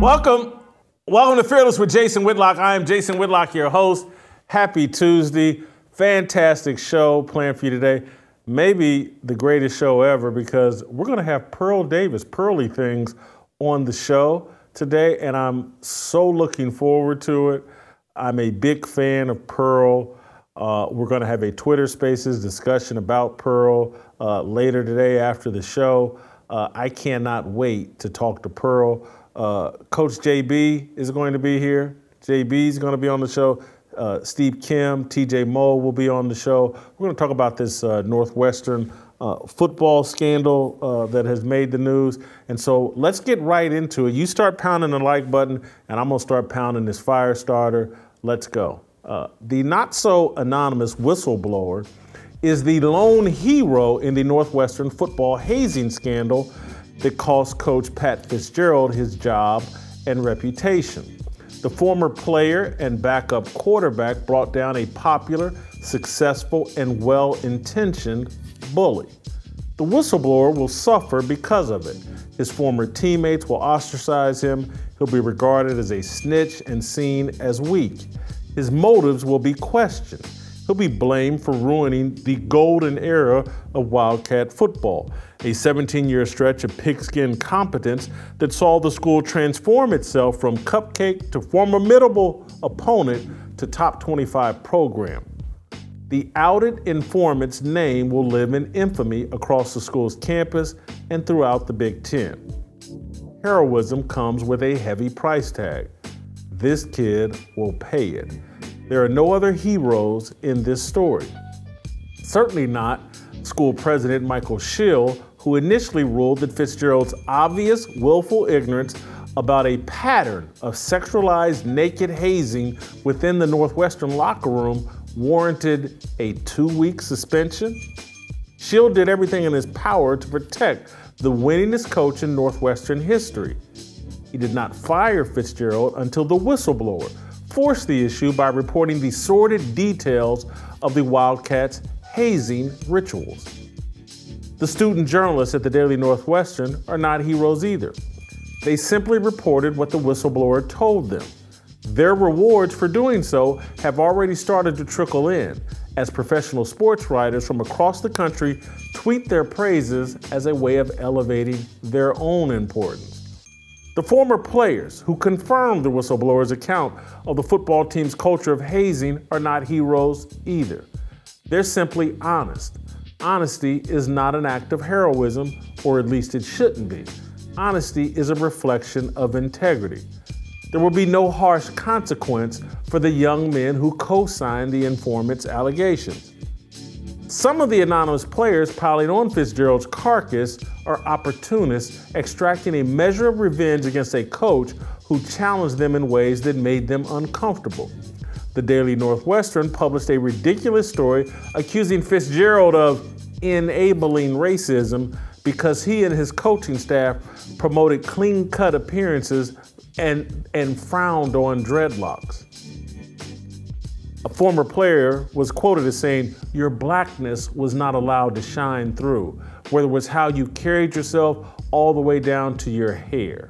Welcome to Fearless with Jason Whitlock. I am Jason Whitlock, your host. Happy Tuesday. Fantastic show planned for you today. Maybe the greatest show ever, because we're going to have Pearly things on the show today, and I'm so looking forward to it. I'm a big fan of Pearl. We're going to have a Twitter Spaces discussion about Pearl later today after the show. I cannot wait to talk to Pearl. Coach JB is going to be here. JB is going to be on the show. Steve Kim, TJ Moe will be on the show. We're going to talk about this Northwestern football scandal that has made the news. And so let's get right into it. You start pounding the like button, and I'm going to start pounding this fire starter. Let's go. The not-so-anonymous whistleblower is the lone hero in the Northwestern football hazing scandal that cost Coach Pat Fitzgerald his job and reputation. The former player and backup quarterback brought down a popular, successful, and well-intentioned bully. The whistleblower will suffer because of it. His former teammates will ostracize him. He'll be regarded as a snitch and seen as weak. His motives will be questioned. He'll be blamed for ruining the golden era of Wildcat football, a 17-year stretch of pigskin competence that saw the school transform itself from cupcake to formidable opponent to top 25 program. The outed informant's name will live in infamy across the school's campus and throughout the Big Ten. Heroism comes with a heavy price tag. This kid will pay it. There are no other heroes in this story. Certainly not school president Michael Schill, who initially ruled that Fitzgerald's obvious, willful ignorance about a pattern of sexualized naked hazing within the Northwestern locker room warranted a 2-week suspension. Schill did everything in his power to protect the winningest coach in Northwestern history. He did not fire Fitzgerald until the whistleblower forced the issue by reporting the sordid details of the Wildcats' hazing rituals. The student journalists at the Daily Northwestern are not heroes either. They simply reported what the whistleblower told them. Their rewards for doing so have already started to trickle in, as professional sports writers from across the country tweet their praises as a way of elevating their own importance. The former players who confirmed the whistleblower's account of the football team's culture of hazing are not heroes either. They're simply honest. Honesty is not an act of heroism, or at least it shouldn't be. Honesty is a reflection of integrity. There will be no harsh consequence for the young men who co-signed the informant's allegations. Some of the anonymous players piling on Fitzgerald's carcass are opportunists extracting a measure of revenge against a coach who challenged them in ways that made them uncomfortable. The Daily Northwestern published a ridiculous story accusing Fitzgerald of enabling racism because he and his coaching staff promoted clean-cut appearances and frowned on dreadlocks. A former player was quoted as saying, "Your blackness was not allowed to shine through," whether it was how you carried yourself all the way down to your hair.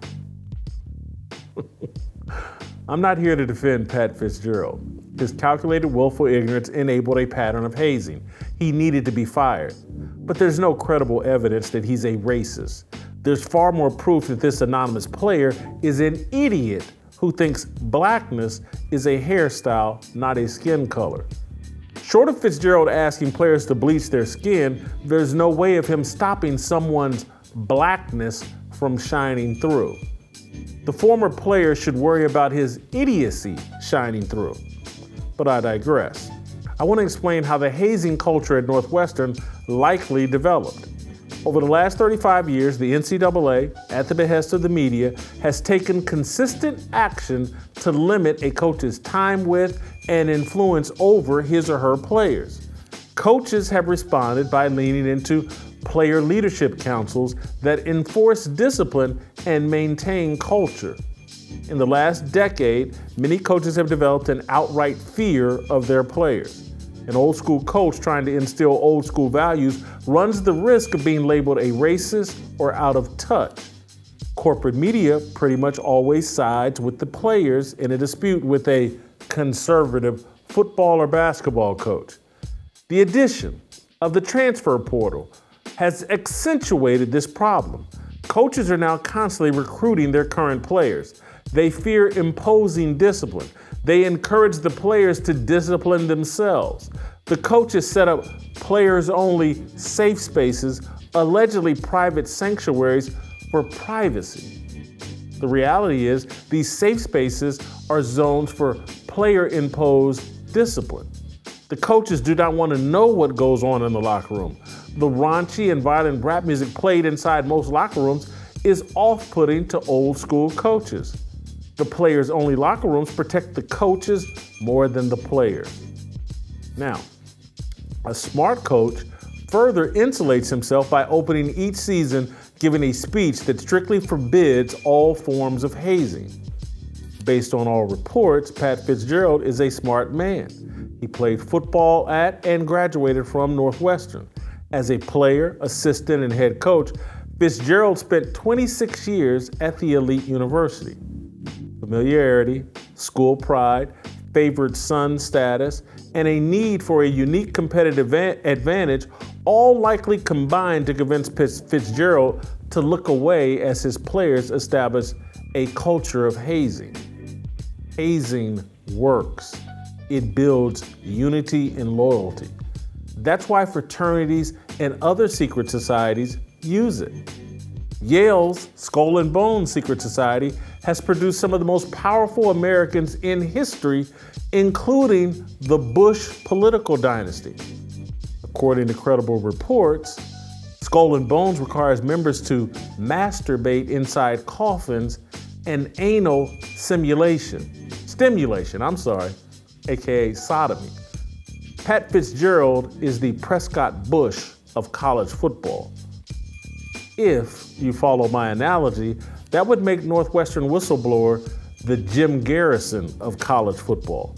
I'm not here to defend Pat Fitzgerald. His calculated, willful ignorance enabled a pattern of hazing. He needed to be fired. But there's no credible evidence that he's a racist. There's far more proof that this anonymous player is an idiot who thinks blackness is a hairstyle, not a skin color. Short of Fitzgerald asking players to bleach their skin, there's no way of him stopping someone's blackness from shining through. The former player should worry about his idiocy shining through. But I digress. I want to explain how the hazing culture at Northwestern likely developed. Over the last 35 years, the NCAA, at the behest of the media, has taken consistent action to limit a coach's time with and influence over his or her players. Coaches have responded by leaning into player leadership councils that enforce discipline and maintain culture. In the last decade, many coaches have developed an outright fear of their players. An old school coach trying to instill old school values runs the risk of being labeled a racist or out of touch. Corporate media pretty much always sides with the players in a dispute with a conservative football or basketball coach. The addition of the transfer portal has accentuated this problem. Coaches are now constantly recruiting their current players. They fear imposing discipline. They encourage the players to discipline themselves. The coaches set up players-only safe spaces, allegedly private sanctuaries for privacy. The reality is these safe spaces are zones for player-imposed discipline. The coaches do not want to know what goes on in the locker room. The raunchy and violent rap music played inside most locker rooms is off-putting to old-school coaches. The players-only locker rooms protect the coaches more than the players. Now, a smart coach further insulates himself by opening each season giving a speech that strictly forbids all forms of hazing. Based on all reports, Pat Fitzgerald is a smart man. He played football at and graduated from Northwestern. As a player, assistant, and head coach, Fitzgerald spent 26 years at the elite university. Familiarity, school pride, favored son status, and a need for a unique competitive advantage all likely combined to convince Fitzgerald to look away as his players established a culture of hazing. Hazing works. It builds unity and loyalty. That's why fraternities and other secret societies use it. Yale's Skull and Bones Secret Society has produced some of the most powerful Americans in history, including the Bush political dynasty. According to credible reports, Skull and Bones requires members to masturbate inside coffins and anal stimulation, aka sodomy. Pat Fitzgerald is the Prescott Bush of college football. If you follow my analogy, that would make Northwestern whistleblower the Jim Garrison of college football.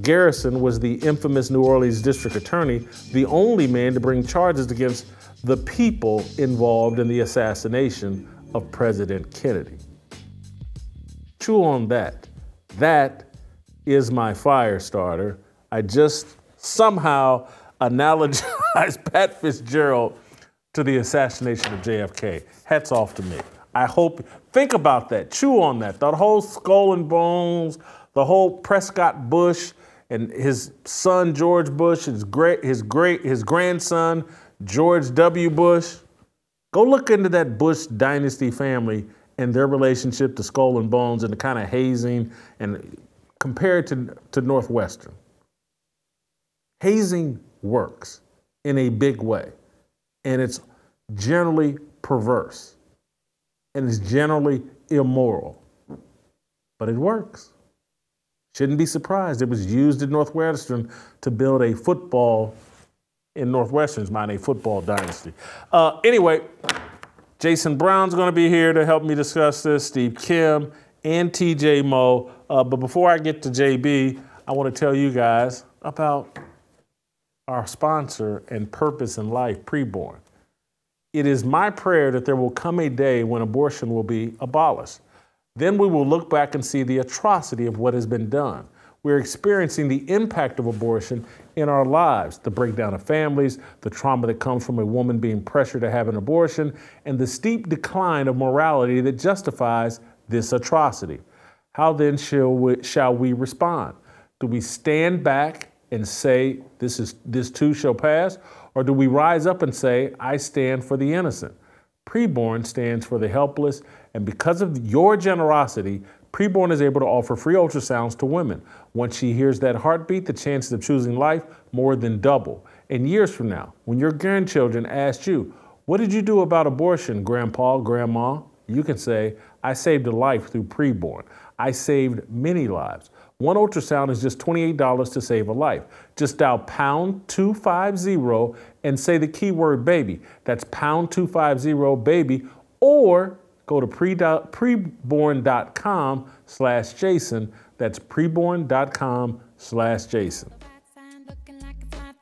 Garrison was the infamous New Orleans district attorney, the only man to bring charges against the people involved in the assassination of President Kennedy. Chew on that. That is my fire starter. I just somehow analogized Pat Fitzgerald to the assassination of JFK. Hats off to me. I hope, think about that, chew on that. The whole Skull and Bones, the whole Prescott Bush and his son George Bush, his grandson George W. Bush. Go look into that Bush dynasty family and their relationship to Skull and Bones and the kind of hazing and compare it to Northwestern. Hazing works in a big way, and it's generally perverse, and it's generally immoral, but it works. Shouldn't be surprised. It was used at Northwestern to build a football, in Northwestern's mind, a football dynasty. Anyway, Jason Brown's going to be here to help me discuss this, Steve Kim and TJ Moe. But before I get to JB, I want to tell you guys about our sponsor and purpose in life, Preborn. It is my prayer that there will come a day when abortion will be abolished. Then we will look back and see the atrocity of what has been done. We're experiencing the impact of abortion in our lives, the breakdown of families, the trauma that comes from a woman being pressured to have an abortion, and the steep decline of morality that justifies this atrocity. How then shall we respond? Do we stand back and say, this too shall pass? Or do we rise up and say, I stand for the innocent? Preborn stands for the helpless, and because of your generosity, Preborn is able to offer free ultrasounds to women. Once she hears that heartbeat, the chances of choosing life more than double. And years from now, when your grandchildren ask you, what did you do about abortion, Grandpa, Grandma? You can say, I saved a life through Preborn. I saved many lives. One ultrasound is just $28 to save a life. Just dial #250 and say the keyword baby. That's #250 baby, or go to preborn.com/Jason. That's preborn.com/Jason.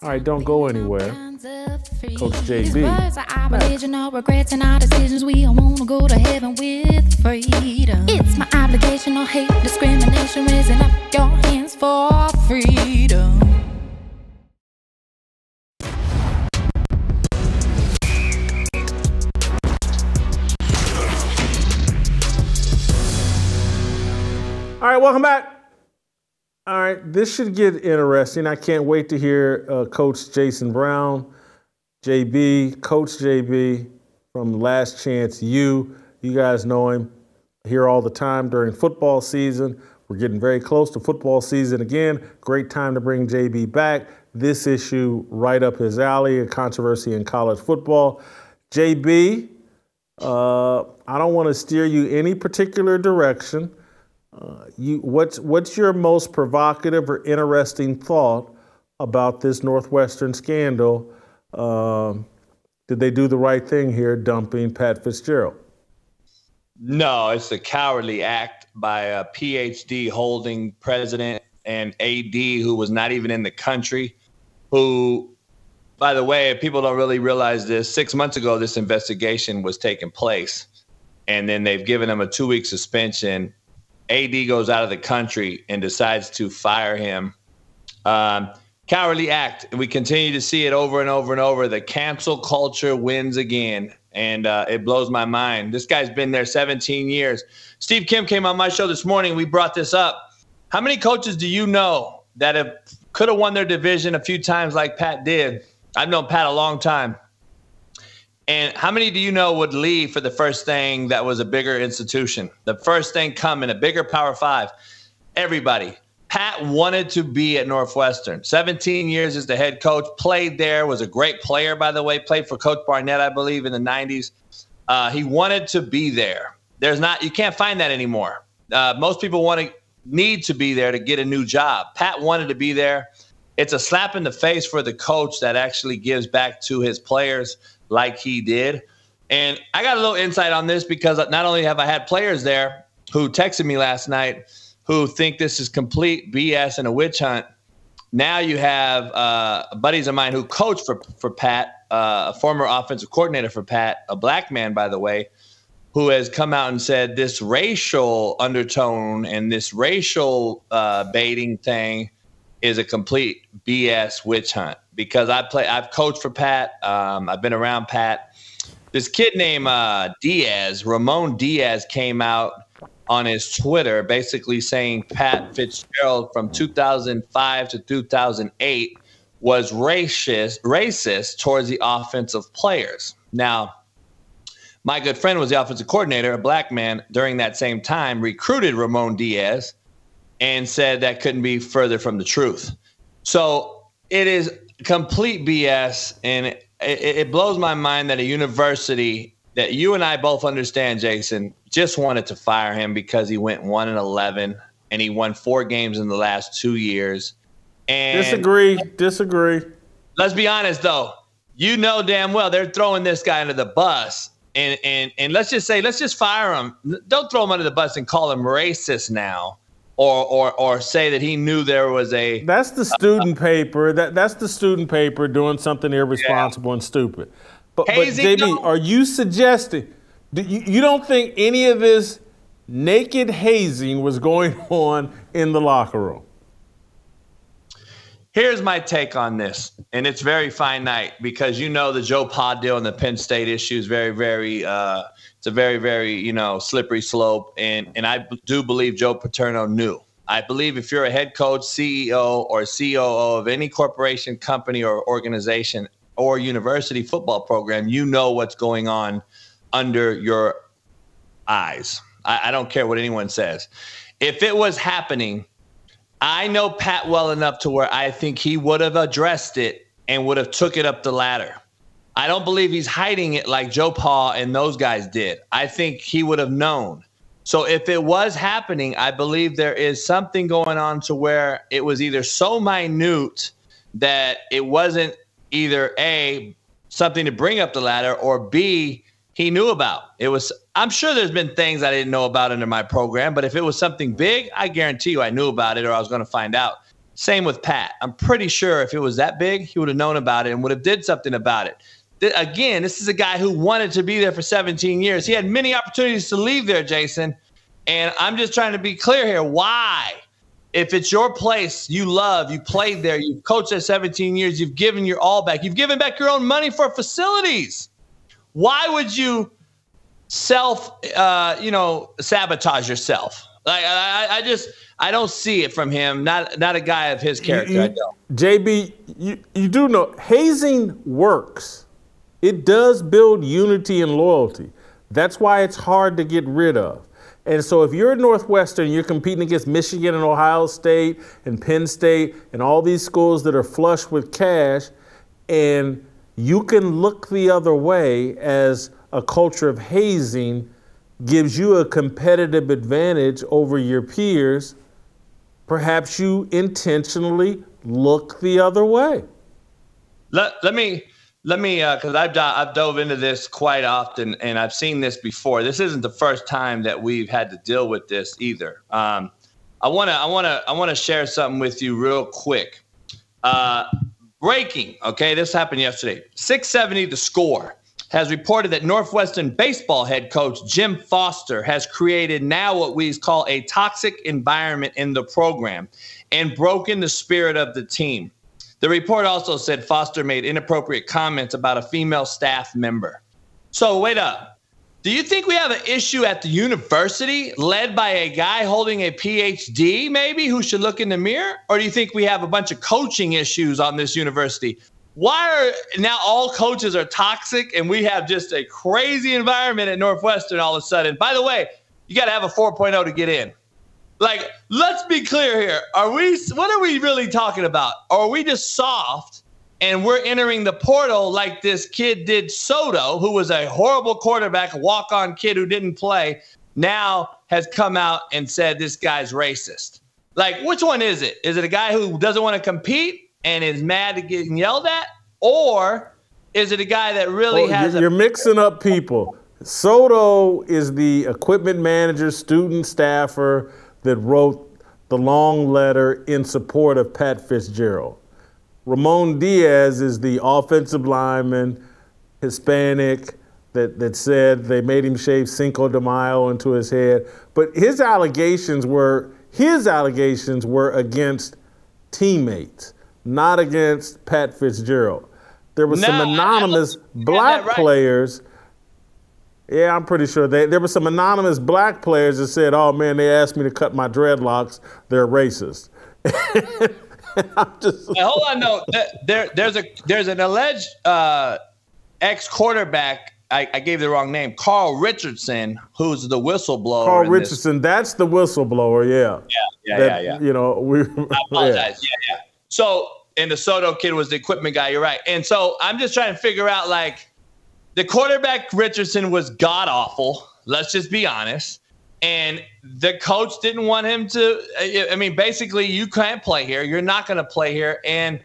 All right, don't go anywhere. Coach JB. These words are our religion, our regrets and our decisions. We all want to go to heaven with freedom. It's my obligation, no hate, discrimination, raising up your hands for freedom. All right, welcome back. All right, this should get interesting. I can't wait to hear Coach Jason Brown, JB, Coach JB from Last Chance U. You guys know him here all the time during football season. We're getting very close to football season again. Great time to bring JB back. This issue right up his alley, a controversy in college football. JB, I don't want to steer you any particular direction. What's your most provocative or interesting thought about this Northwestern scandal? Did they do the right thing here, dumping Pat Fitzgerald? No, it's a cowardly act by a PhD holding president and AD who was not even in the country, who, by the way, people don't really realize this, 6 months ago this investigation was taking place, and then they've given him a 2-week suspension. AD goes out of the country and decides to fire him. Cowardly act. We continue to see it over and over and over. The cancel culture wins again, and it blows my mind. This guy's been there 17 years. Steve Kim came on my show this morning. We brought this up. How many coaches do you know that could have won their division a few times like Pat did? I've known Pat a long time. And how many do you know would leave for the first thing that was a bigger institution? The first thing coming, a bigger Power 5. Everybody. Pat wanted to be at Northwestern. 17 years as the head coach, played there, was a great player, by the way, played for Coach Barnett, I believe, in the 90s. He wanted to be there. You can't find that anymore. Most people need to be there to get a new job. Pat wanted to be there. It's a slap in the face for the coach that actually gives back to his players like he did. And I got a little insight on this because not only have I had players there who texted me last night who think this is complete BS and a witch hunt. Now you have buddies of mine who coach for Pat, a former offensive coordinator for Pat, a black man, by the way, who has come out and said this racial undertone and this racial baiting thing is a complete BS witch hunt. Because I've coached for Pat. I've been around Pat. This kid named Ramon Diaz came out on his Twitter basically saying Pat Fitzgerald from 2005 to 2008 was racist towards the offensive players. Now, my good friend was the offensive coordinator, a black man, during that same time, recruited Ramon Diaz and said that couldn't be further from the truth. So it is complete BS, and it blows my mind that a university that you and I both understand, Jason, just wanted to fire him because he went 1-11 and he won 4 games in the last 2 years. And disagree. Let's be honest, though. You know damn well they're throwing this guy under the bus, and let's just fire him. Don't throw him under the bus and call him racist now. Or say that he knew there was a... That's the student paper. That's the student paper doing something irresponsible and stupid. But JB, are you suggesting... You don't think any of this naked hazing was going on in the locker room? Here's my take on this, and it's very finite because you know the Joe Pa deal and the Penn State issue is very, very it's a very, very, slippery slope, and I do believe Joe Paterno knew. I believe if you're a head coach, CEO, or COO of any corporation, company, or organization or university football program, you know what's going on under your eyes. I don't care what anyone says. If it was happening, I know Pat well enough to where I think he would have addressed it and would have took it up the ladder. I don't believe he's hiding it like Joe Pa and those guys did. I think he would have known. So if it was happening, I believe there is something going on to where it was either so minute that it wasn't either A, something to bring up the ladder, or B, he knew about. I'm sure there's been things I didn't know about under my program, but if it was something big, I guarantee you I knew about it or I was going to find out. Same with Pat. I'm pretty sure if it was that big, he would have known about it and would have did something about it. Again, this is a guy who wanted to be there for 17 years. He had many opportunities to leave there, Jason. And I'm just trying to be clear here. Why? If it's your place, you love, you played there, you've coached there 17 years, you've given your all back, you've given back your own money for facilities. Why would you sabotage yourself? Like I don't see it from him. Not a guy of his character. I don't. JB, you do know hazing works. It does build unity and loyalty. That's why it's hard to get rid of. And so if you're at Northwestern, you're competing against Michigan and Ohio State and Penn State and all these schools that are flush with cash, and you can look the other way as a culture of hazing gives you a competitive advantage over your peers, perhaps you intentionally look the other way. Let me, because I've dove into this quite often, and I've seen this before. This isn't the first time that we've had to deal with this either. I wanna share something with you real quick. Breaking. Okay, this happened yesterday. 670 The Score has reported that Northwestern baseball head coach Jim Foster has created now what we call a toxic environment in the program and broken the spirit of the team. The report also said Foster made inappropriate comments about a female staff member. So wait up. Do you think we have an issue at the university led by a guy holding a PhD maybe who should look in the mirror? Or do you think we have a bunch of coaching issues on this university? Why are now all coaches are toxic and we have just a crazy environment at Northwestern all of a sudden? By the way, you got to have a 4.0 to get in. Like, let's be clear here. What are we really talking about? Or are we just soft and we're entering the portal like this kid did Soto, who was a horrible quarterback, a walk-on kid who didn't play, now has come out and said this guy's racist? Like, which one is it? Is it a guy who doesn't want to compete and is mad at getting yelled at? Or is it a guy that really You're mixing up people. Soto is the equipment manager, student staffer that wrote the long letter in support of Pat Fitzgerald. Ramon Diaz is the offensive lineman, Hispanic, that said they made him shave Cinco de Mayo into his head. But his allegations were against teammates, not against Pat Fitzgerald. There were some anonymous black players. Yeah, I'm pretty sure there were some anonymous black players that said, "Oh man, they asked me to cut my dreadlocks. They're racist." Hold on, no. There's an alleged ex-quarterback. I gave the wrong name. Carl Richardson, who's the whistleblower. Carl Richardson, that's the whistleblower. Yeah. Yeah. You know, I apologize. Yeah. So, and the Soto kid was the equipment guy. You're right. And so I'm just trying to figure out, like, the quarterback Richardson was god awful. Let's just be honest. And the coach didn't want him to. I mean, basically, you can't play here. You're not going to play here. And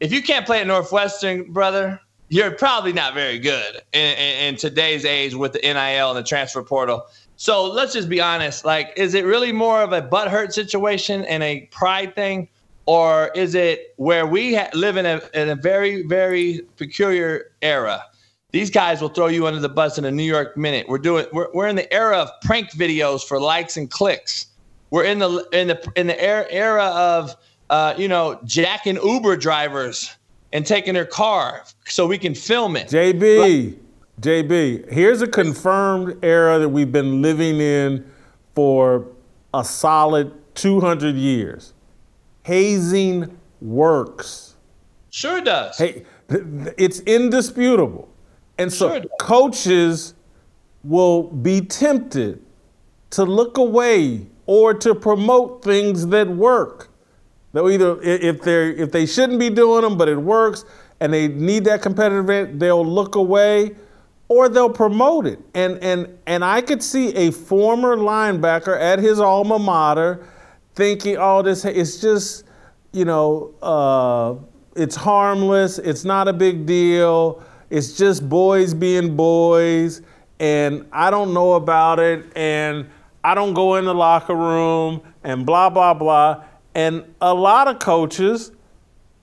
if you can't play at Northwestern, brother, you're probably not very good in today's age with the NIL and the transfer portal. So let's just be honest. Like, is it really more of a butthurt situation and a pride thing? Or is it where we live in a very, very peculiar era? These guys will throw you under the bus in a New York minute. We're in the era of prank videos for likes and clicks. We're in the era of jacking Uber drivers and taking their car so we can film it. JB, here's a confirmed era that we've been living in for a solid 200 years. Hazing works. Sure does. Hey, it's indisputable. And so coaches will be tempted to look away or to promote things that work. They'll either, if they shouldn't be doing them, but it works, and they need that competitive advantage, they'll look away or they'll promote it. And I could see a former linebacker at his alma mater thinking, oh, this it's just, it's harmless, it's not a big deal. It's just boys being boys, and I don't know about it, and I don't go in the locker room, and blah, blah, blah. And a lot of coaches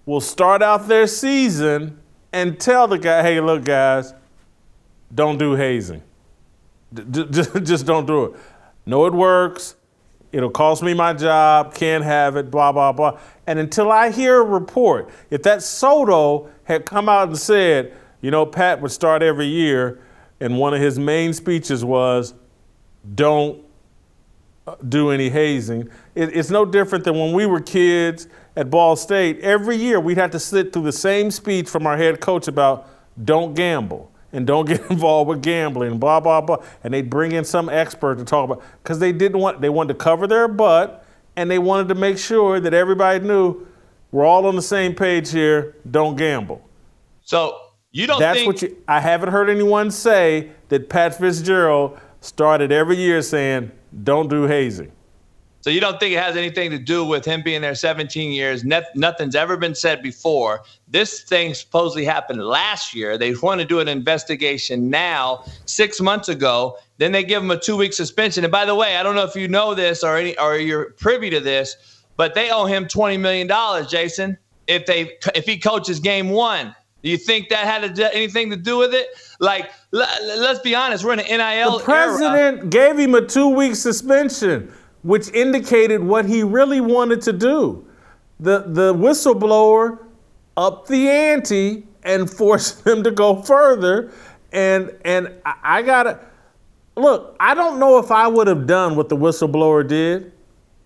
will start out their season and tell the guy, hey, look, guys, don't do hazing. Just don't do it. No, it works. It'll cost me my job. Can't have it, blah, blah, blah. And until I hear a report, if that Soto had come out and said, you know, Pat would start every year, and one of his main speeches was, don't do any hazing. It's no different than when we were kids at Ball State. Every year we'd have to sit through the same speech from our head coach about don't gamble and don't get involved with gambling, blah, blah, blah. And they'd bring in some expert to talk about, because they wanted to cover their butt, and they wanted to make sure that everybody knew we're all on the same page here, don't gamble. So you don't think... I haven't heard anyone say that Pat Fitzgerald started every year saying, don't do hazing. So you don't think it has anything to do with him being there 17 years? Nothing's ever been said before. This thing supposedly happened last year. They want to do an investigation now, 6 months ago. Then they give him a 2-week suspension. And by the way, I don't know if you know this or you're privy to this, but they owe him $20 million, Jason, if he coaches game 1. Do you think that had anything to do with it? Like, let's be honest, we're in an NIL era. The president gave him a 2-week suspension, which indicated what he really wanted to do. The whistleblower upped the ante and forced him to go further. And I gotta look, I don't know if I would have done what the whistleblower did,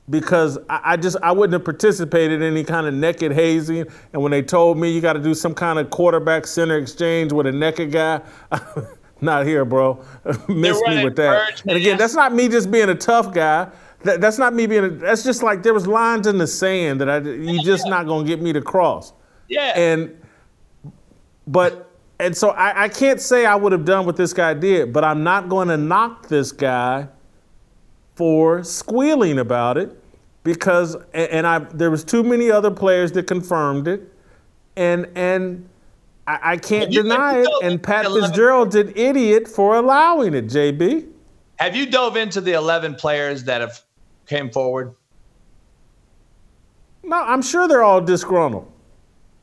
because I wouldn't have participated in any kind of naked hazing. And when they told me you got to do some kind of quarterback center exchange with a naked guy, not here, bro. Missed me with that. And again, that's not me just being a tough guy. That's not me being that's just like there was lines in the sand that you just not going to get me to cross. Yeah. And so I can't say I would have done what this guy did, but I'm not going to knock this guy for squealing about it, because there was too many other players that confirmed it, and I can't deny it. And Pat Fitzgerald's an idiot for allowing it. JB, have you dove into the 11 players that have came forward? No, I'm sure they're all disgruntled.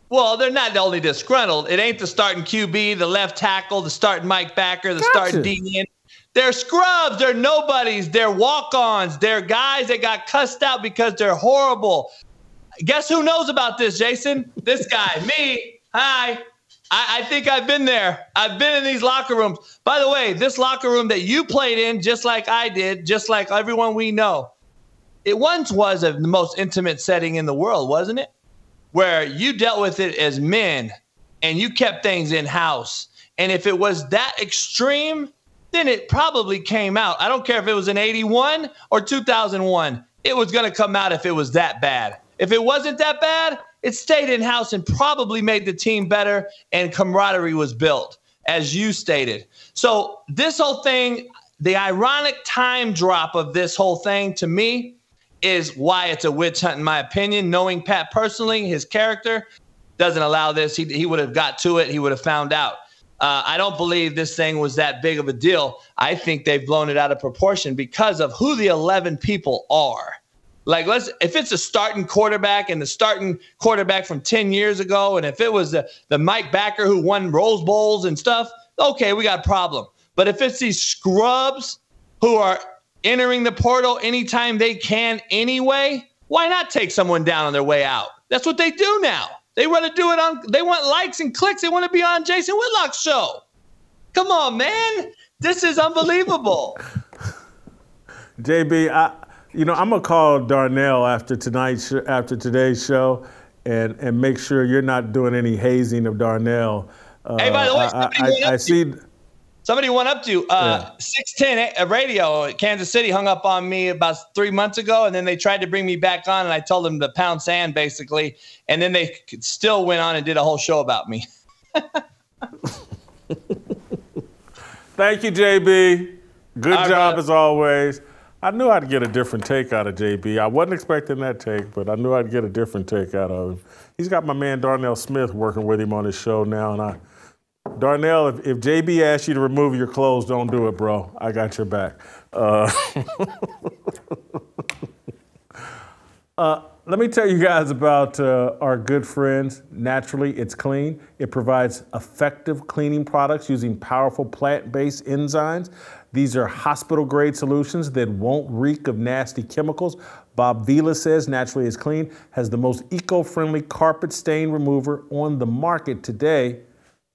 Well, they're not only disgruntled. It ain't the starting QB, the left tackle, the starting Mike Backer, the starting DN. They're scrubs. They're nobodies. They're walk-ons. They're guys that got cussed out because they're horrible. Guess who knows about this, Jason? This guy, me. Hi. I think I've been there. I've been in these locker rooms. By the way, this locker room that you played in, just like I did, just like everyone we know, it once was the most intimate setting in the world, wasn't it? Where you dealt with it as men and you kept things in-house. And if it was that extreme, then it probably came out. I don't care if it was in 81 or 2001. It was going to come out if it was that bad. If it wasn't that bad, it stayed in-house and probably made the team better, and camaraderie was built, as you stated. So this whole thing, the ironic time drop of this whole thing to me is why it's a witch hunt, in my opinion. Knowing Pat personally, his character doesn't allow this. He would have got to it. He would have found out. I don't believe this thing was that big of a deal. I think they've blown it out of proportion because of who the 11 people are. Like, if it's a starting quarterback and the starting quarterback from 10 years ago, and if it was the Mike Backer who won Rose Bowls and stuff, okay, we got a problem. But if it's these scrubs who are entering the portal anytime they can anyway, why not take someone down on their way out? That's what they do now. They want to do it they want likes and clicks. They want to be on Jason Whitlock's show. Come on, man. This is unbelievable. JB, I'm gonna call Darnell after today's show and make sure you're not doing any hazing of Darnell. Hey, by the way, somebody went up to 610 radio at Kansas City, hung up on me about 3 months ago, and then they tried to bring me back on, and I told them to pound sand, basically, and then they still went on and did a whole show about me. Thank you, JB. Good job as always. I knew I'd get a different take out of JB. I wasn't expecting that take, but I knew I'd get a different take out of him. He's got my man Darnell Smith working with him on his show now, and Darnell, if JB asks you to remove your clothes, don't do it, bro. I got your Let me tell you guys about our good friends, Naturally It's Clean. It provides effective cleaning products using powerful plant-based enzymes. These are hospital-grade solutions that won't reek of nasty chemicals. Bob Vila says Naturally It's Clean has the most eco-friendly carpet stain remover on the market today.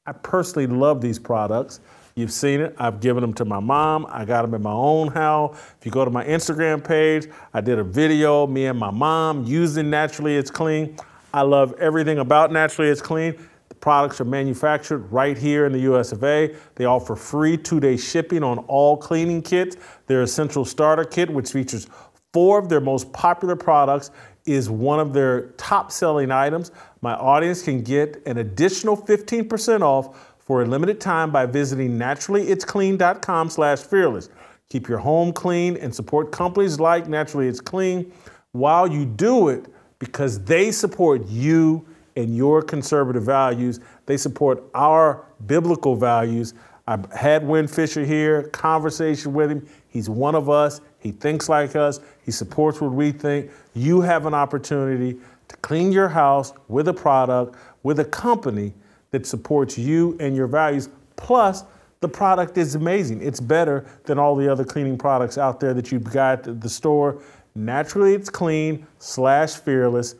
I personally love these products. You've seen it. I've given them to my mom. I got them in my own house. If you go to my Instagram page, I did a video, me and my mom using Naturally It's Clean. I love everything about Naturally It's Clean. The products are manufactured right here in the US of A. They offer free 2-day shipping on all cleaning kits. Their Essential Starter Kit, which features 4 of their most popular products, is one of their top-selling items. My audience can get an additional 15% off for a limited time by visiting naturallyitsclean.com/fearless. Keep your home clean and support companies like Naturally It's Clean while you do it, because they support you and your conservative values. They support our biblical values. I've had Win Fisher here, conversation with him. He's one of us. He thinks like us. He supports what we think. You have an opportunity to clean your house with a product, with a company that supports you and your values. Plus, the product is amazing. It's better than all the other cleaning products out there that you've got at the store. Naturally It's Clean/fearless.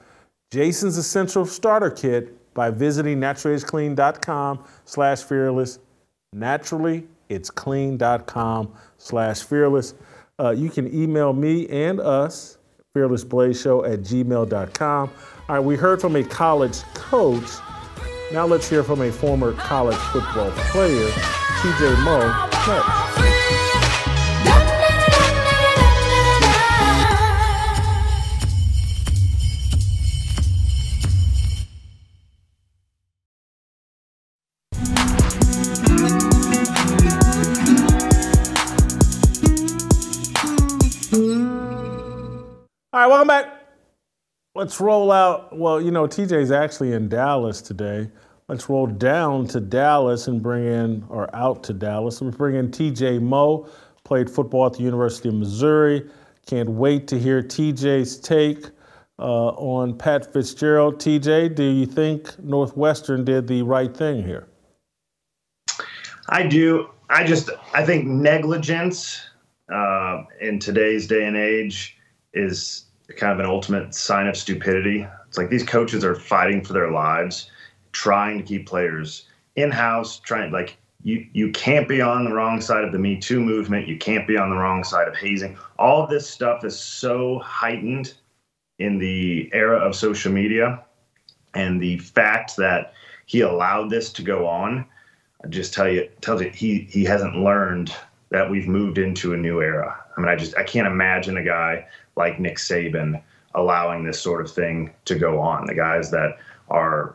Jason's Essential Starter Kit by visiting naturallyitsclean.com/fearless. naturallyitsclean.com/fearless. You can email me and us, fearlessblazeshow@gmail.com. All right, we heard from a college coach. Now let's hear from a former college football player, TJ Moe, next. All right, welcome back. Let's roll out. Well, you know, TJ's actually in Dallas today. Let's roll down to Dallas and bring in, or out to Dallas, and bring in TJ Moe, played football at the University of Missouri. Can't wait to hear TJ's take on Pat Fitzgerald. TJ, do you think Northwestern did the right thing here? I do. I think negligence in today's day and age is kind of an ultimate sign of stupidity. It's like these coaches are fighting for their lives, trying to keep players in-house, you can't be on the wrong side of the Me Too movement. You can't be on the wrong side of hazing. All of this stuff is so heightened in the era of social media. And the fact that he allowed this to go on, I just tells you he hasn't learned that we've moved into a new era. I mean, I can't imagine a guy like Nick Saban allowing this sort of thing to go on. The guys that are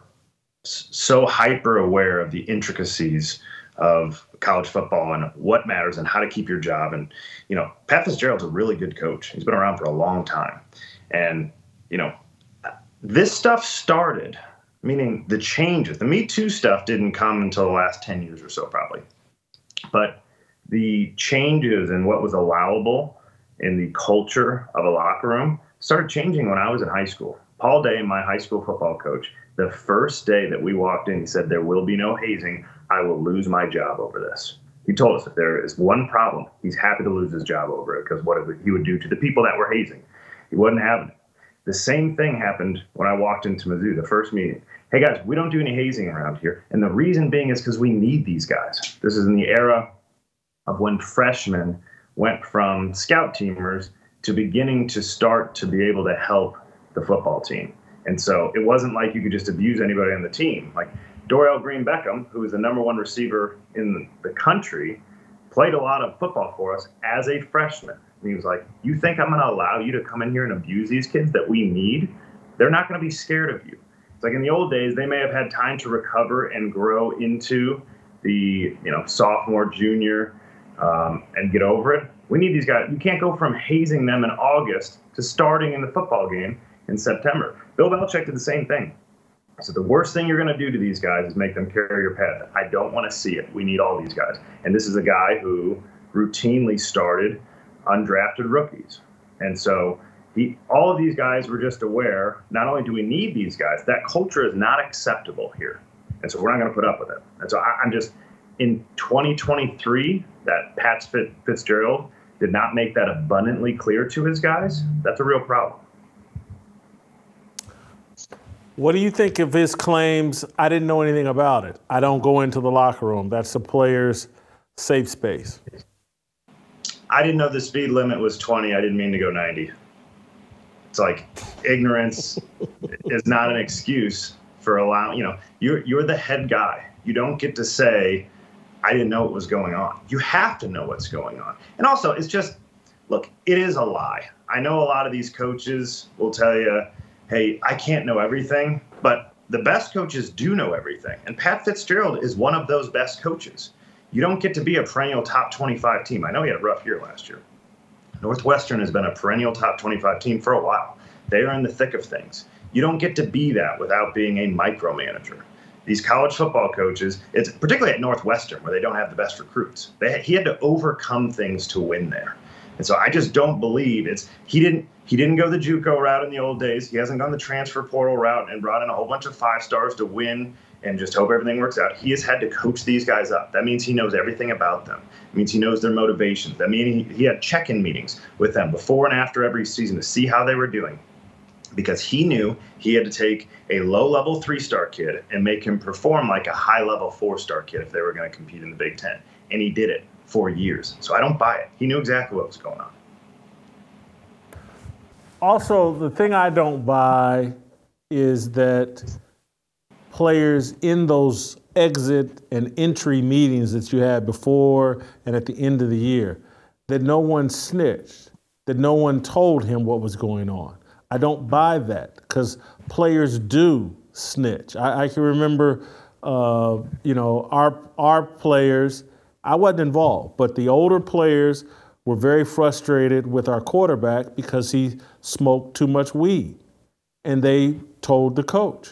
so hyper aware of the intricacies of college football and what matters and how to keep your job. And, you know, Pat Fitzgerald's a really good coach. He's been around for a long time. And, you know, this stuff started, meaning the changes. The Me Too stuff didn't come until the last 10 years or so, probably. But the changes in what was allowable in the culture of a locker room started changing when I was in high school. Paul Day, my high school football coach, the first day that we walked in, he said, "There will be no hazing. I will lose my job over this." He told us if there is one problem, he's happy to lose his job over it, because what he would do to the people that were hazing. He wasn't having it. The same thing happened when I walked into Mizzou, the first meeting. Hey guys, we don't do any hazing around here. And the reason being is because we need these guys. This is in the era of when freshmen went from scout teamers to beginning to start to be able to help the football team. And so it wasn't like you could just abuse anybody on the team. Like Dorial Green Beckham, who was the #1 receiver in the country, played a lot of football for us as a freshman. And he was like, "You think I'm going to allow you to come in here and abuse these kids that we need? They're not going to be scared of you." It's like in the old days, they may have had time to recover and grow into the sophomore, junior, and get over it. We need these guys. You can't go from hazing them in August to starting in the football game in September. Bill Belichick did the same thing. So the worst thing you're going to do to these guys is make them carry your pad. I don't want to see it. We need all these guys. And this is a guy who routinely started undrafted rookies. And so All of these guys were just aware, not only do we need these guys, that culture is not acceptable here. And so we're not going to put up with it. And so I'm just, in 2023, that Pat Fitzgerald did not make that abundantly clear to his guys. That's a real problem. What do you think of his claims? I didn't know anything about it. I don't go into the locker room. That's the player's safe space. I didn't know the speed limit was 20. I didn't mean to go 90. It's like ignorance is not an excuse for allowing, you're the head guy. You don't get to say, I didn't know what was going on. You have to know what's going on. And also, it's just, look, it is a lie. I know a lot of these coaches will tell you, hey, I can't know everything, but the best coaches do know everything. And Pat Fitzgerald is one of those best coaches. You don't get to be a perennial top 25 team. I know he had a rough year last year. Northwestern has been a perennial top 25 team for a while. They are in the thick of things. You don't get to be that without being a micromanager. These college football coaches, it's particularly at Northwestern where they don't have the best recruits. He had to overcome things to win there. And so I just don't believe he didn't go the JUCO route in the old days. He hasn't gone the transfer portal route and brought in a whole bunch of 5-stars to win and just hope everything works out. He has had to coach these guys up. That means he knows everything about them. It means he knows their motivations. That means he had check-in meetings with them before and after every season to see how they were doing, because he knew he had to take a low-level 3-star kid and make him perform like a high-level 4-star kid if they were going to compete in the Big Ten. And he did it for years. So I don't buy it. He knew exactly what was going on. Also, the thing I don't buy is that players in those exit and entry meetings that you had before and at the end of the year, that no one snitched, that no one told him what was going on. I don't buy that because players do snitch. I can remember, our players, I wasn't involved, but the older players were very frustrated with our quarterback because he smoked too much weed. And they told the coach.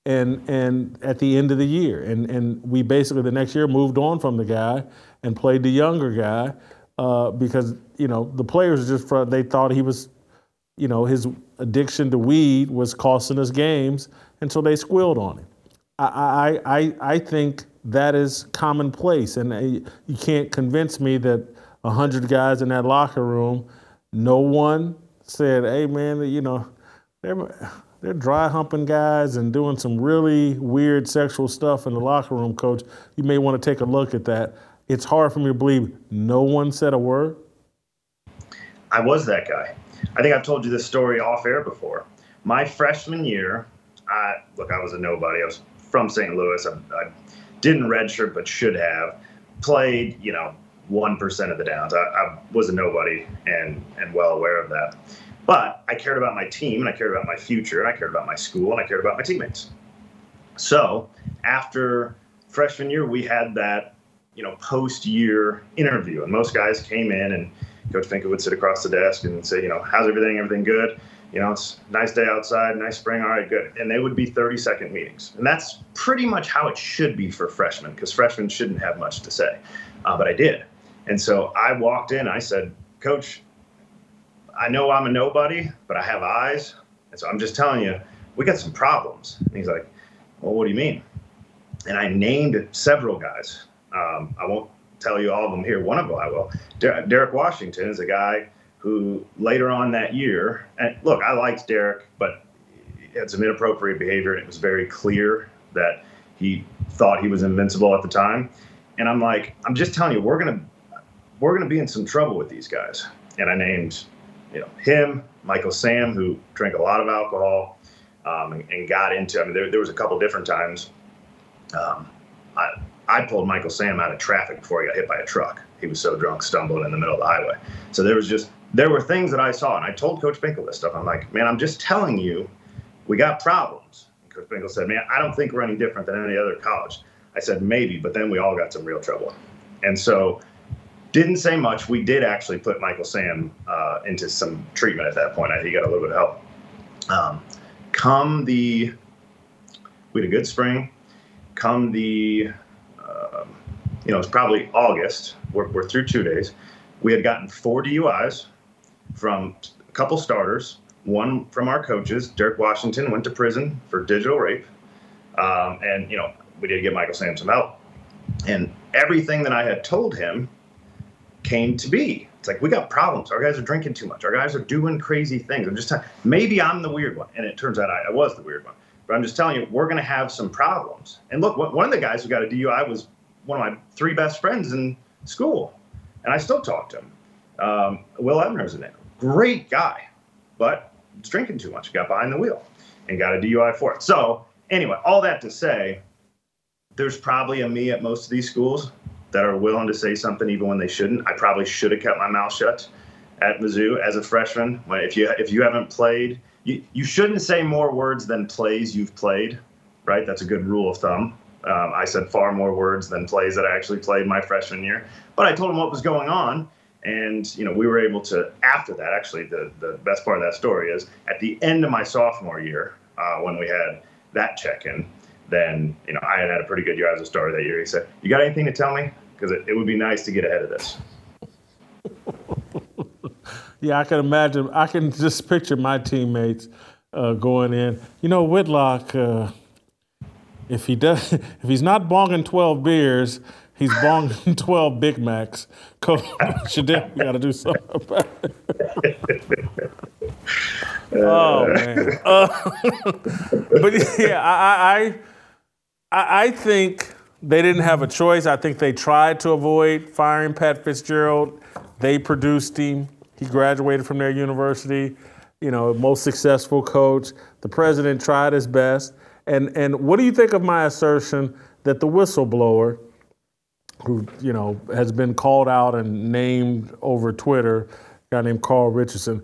And at the end of the year. And we basically the next year moved on from the guy and played the younger guy because, the players they thought he was, his addiction to weed was costing us games, and so they squealed on him. I think that is commonplace, and you can't convince me that 100 guys in that locker room, no one said, hey, man, they're dry humping guys and doing some really weird sexual stuff in the locker room, coach. You may want to take a look at that. It's hard for me to believe no one said a word. I was that guy. I think I've told you this story off air before. My freshman year, I was a nobody. I was from St. Louis. I didn't redshirt, but should have. Played, 1% of the downs. I was a nobody and well aware of that. But I cared about my team, and I cared about my future, and I cared about my school, and I cared about my teammates. So after freshman year, we had that, post-year interview. And most guys came in, and Coach Finkel would sit across the desk and say, how's everything? Everything good? It's a nice day outside, nice spring. All right, good. And they would be 30-second meetings. And that's pretty much how it should be for freshmen, because freshmen shouldn't have much to say. But I did. And so I walked in, I said, Coach, I know I'm a nobody, but I have eyes. And so I'm just telling you, we got some problems. And he's like, well, what do you mean? And I named several guys. I won't tell you all of them here. One of them I will. Derek Washington is a guy who later on that year, and look, I liked Derek, but he had some inappropriate behavior, and it was very clear that he thought he was invincible at the time. And I'm like, I'm just telling you, we're gonna be in some trouble with these guys. And I named him, Michael Sam, who drank a lot of alcohol and got into, there was a couple different times. I pulled Michael Sam out of traffic before he got hit by a truck. He was so drunk, stumbling in the middle of the highway. So there were things that I saw, and I told Coach Finkel this stuff. I'm like, man, I'm just telling you, we got problems. And Coach Finkel said, man, I don't think we're any different than any other college. I said, maybe, but then we all got some real trouble. And so didn't say much. We did actually put Michael Sam into some treatment at that point. I think he got a little bit of help. We had a good spring. It was probably August. We're through 2 days. We had gotten 4 DUIs from couple starters. One from our coaches, Dirk Washington, went to prison for digital rape. And, we did get Michael Sampson out. And everything that I had told him came to be. It's like, we got problems. Our guys are drinking too much. Our guys are doing crazy things. I'm just maybe I'm the weird one. And it turns out I was the weird one. But I'm just telling you, we're going to have some problems. And look, one of the guys who got a DUI was one of my 3 best friends in school. And I still talk to him. Will Ebner's a name. Great guy. But was drinking too much. Got behind the wheel and got a DUI for it. So anyway, all that to say, there's probably a me at most of these schools that are willing to say something even when they shouldn't. I probably should have kept my mouth shut at Mizzou as a freshman. If you haven't played, you shouldn't say more words than plays you've played, right? That's a good rule of thumb. I said far more words than plays that I actually played my freshman year. But I told them what was going on. And, we were able to, after that, actually, the best part of that story is at the end of my sophomore year, when we had that check-in, then, I had a pretty good year as a starter that year. He said, "You got anything to tell me? Because it would be nice to get ahead of this." Yeah, I can imagine. I can just picture my teammates going in. Whitlock, if he's not bonging 12 beers, he's bonging 12 Big Macs. Coach, you definitely got to do something about it. Oh, man. But, yeah, I think they didn't have a choice. I think they tried to avoid firing Pat Fitzgerald. They produced him. He graduated from their university, most successful coach. The president tried his best. And what do you think of my assertion that the whistleblower, who, has been called out and named over Twitter, a guy named Carl Richardson,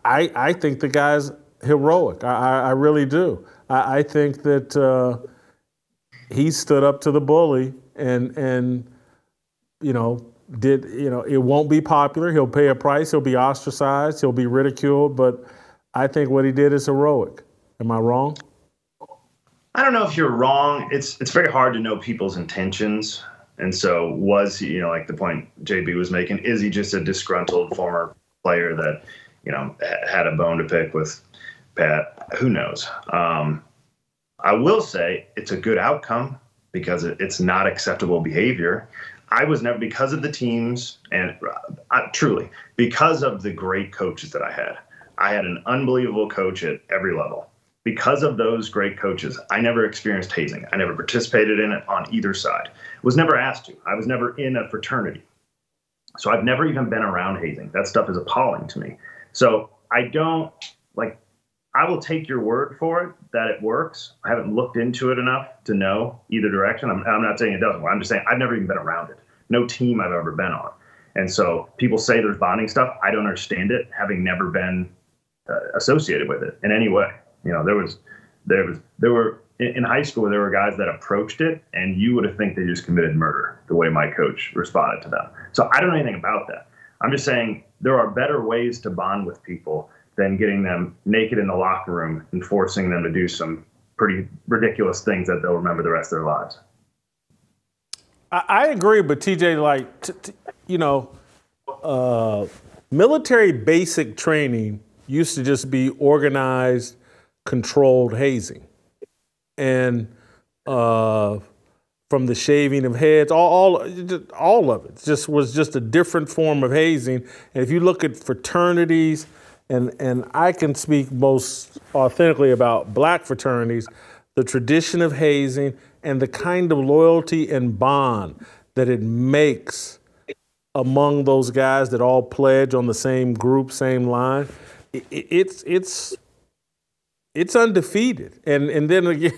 I think the guy's heroic. I really do. I think that he stood up to the bully and it won't be popular. He'll pay a price. He'll be ostracized. He'll be ridiculed. But I think what he did is heroic. Am I wrong? I don't know if you're wrong. It's very hard to know people's intentions. And so was he, like the point JB was making, is he just a disgruntled former player that, had a bone to pick with Pat? Who knows? I will say it's a good outcome because it's not acceptable behavior. I was never, because of the teams and truly because of the great coaches that I had an unbelievable coach at every level. Because of those great coaches, I never experienced hazing. I never participated in it on either side. Was never asked to. I was never in a fraternity. So I've never even been around hazing. That stuff is appalling to me. So I will take your word for it that it works. I haven't looked into it enough to know either direction. I'm not saying it doesn't work. I'm just saying I've never even been around it. No team I've ever been on. And so people say there's bonding stuff. I don't understand it, having never been associated with it in any way. There were in high school, there were guys that approached it and you would have think they just committed murder the way my coach responded to them. So I don't know anything about that. I'm just saying there are better ways to bond with people than getting them naked in the locker room and forcing them to do some pretty ridiculous things that they'll remember the rest of their lives. I agree, but TJ, military basic training used to just be organized, controlled hazing. And from the shaving of heads, all of it was just a different form of hazing. And if you look at fraternities, and I can speak most authentically about black fraternities, the tradition of hazing and the kind of loyalty and bond that it makes among those guys that all pledge on the same group, same line, it's undefeated. And then again,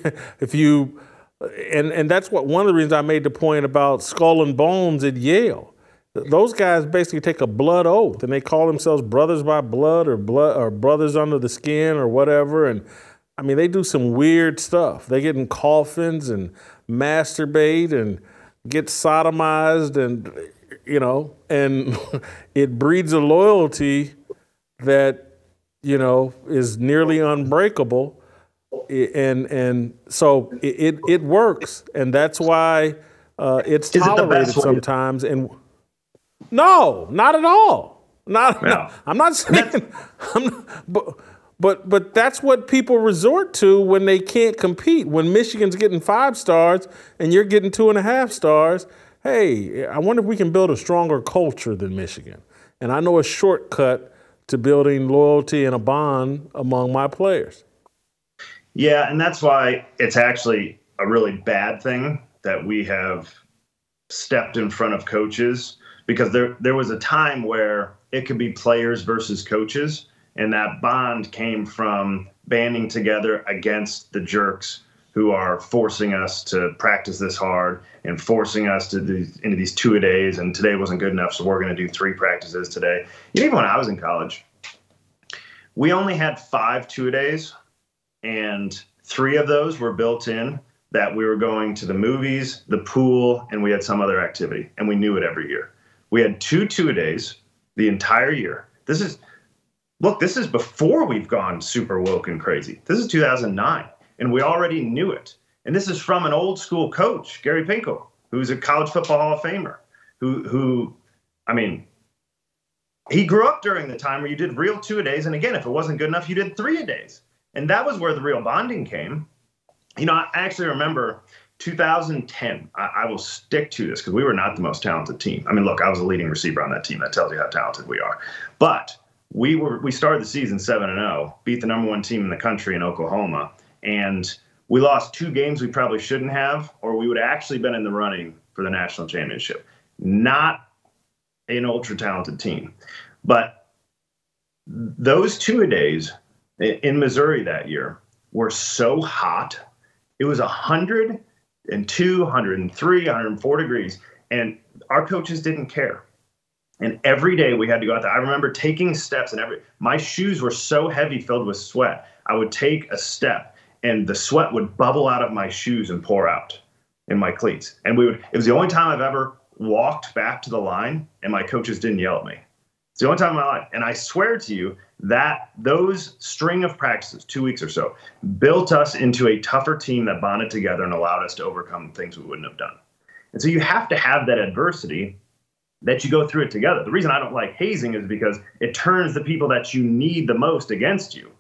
and that's one of the reasons I made the point about Skull and Bones at Yale. Those guys basically take a blood oath, and they call themselves brothers by blood or brothers under the skin or whatever. And I mean, they do some weird stuff. They get in coffins and masturbate and get sodomized, and and it breeds a loyalty that is nearly unbreakable. And so it works, and that's why it's tolerated sometimes. And no, not at all. No. I'm not saying. But that's what people resort to when they can't compete. When Michigan's getting 5 stars and you're getting 2.5 stars, hey, I wonder if we can build a stronger culture than Michigan. And I know a shortcut to building loyalty and a bond among my players. Yeah, and that's why it's actually a really bad thing that we have stepped in front of coaches, because there was a time where it could be players versus coaches, and that bond came from banding together against the jerks who are forcing us to practice this hard and forcing us to do into these 2-a-days, and today wasn't good enough, so we're going to do 3 practices today. Even when I was in college, we only had 5 2-a-days, and 3 of those were built in that we were going to the movies, the pool, and we had some other activity, and we knew it every year. We had 2 2-a-days the entire year. This is before we've gone super woke and crazy. This is 2009, and we already knew it. And this is from an old school coach, Gary Pinkel, who's a college football Hall of Famer, he grew up during the time where you did real 2-a-days, and again, if it wasn't good enough, you did 3-a-days. And that was where the real bonding came. I actually remember 2010. I will stick to this because we were not the most talented team. Look, I was a leading receiver on that team. That tells you how talented we are. But we started the season 7-0, beat the number 1 team in the country in Oklahoma, and we lost 2 games we probably shouldn't have, or we would have actually been in the running for the national championship. Not an ultra talented team. But those 2-a-days in Missouri that year were so hot. It was 102, 103, 104 degrees, and our coaches didn't care. And every day we had to go out there. I remember taking steps, and my shoes were so heavy, filled with sweat. I would take a step, and the sweat would bubble out of my shoes and pour out in my cleats. And it was the only time I've ever walked back to the line, and my coaches didn't yell at me. It's the only time in my life. And I swear to you that those string of practices, 2 weeks or so, built us into a tougher team that bonded together and allowed us to overcome things we wouldn't have done. And so you have to have that adversity that you go through it together. The reason I don't like hazing is because it turns the people that you need the most against you.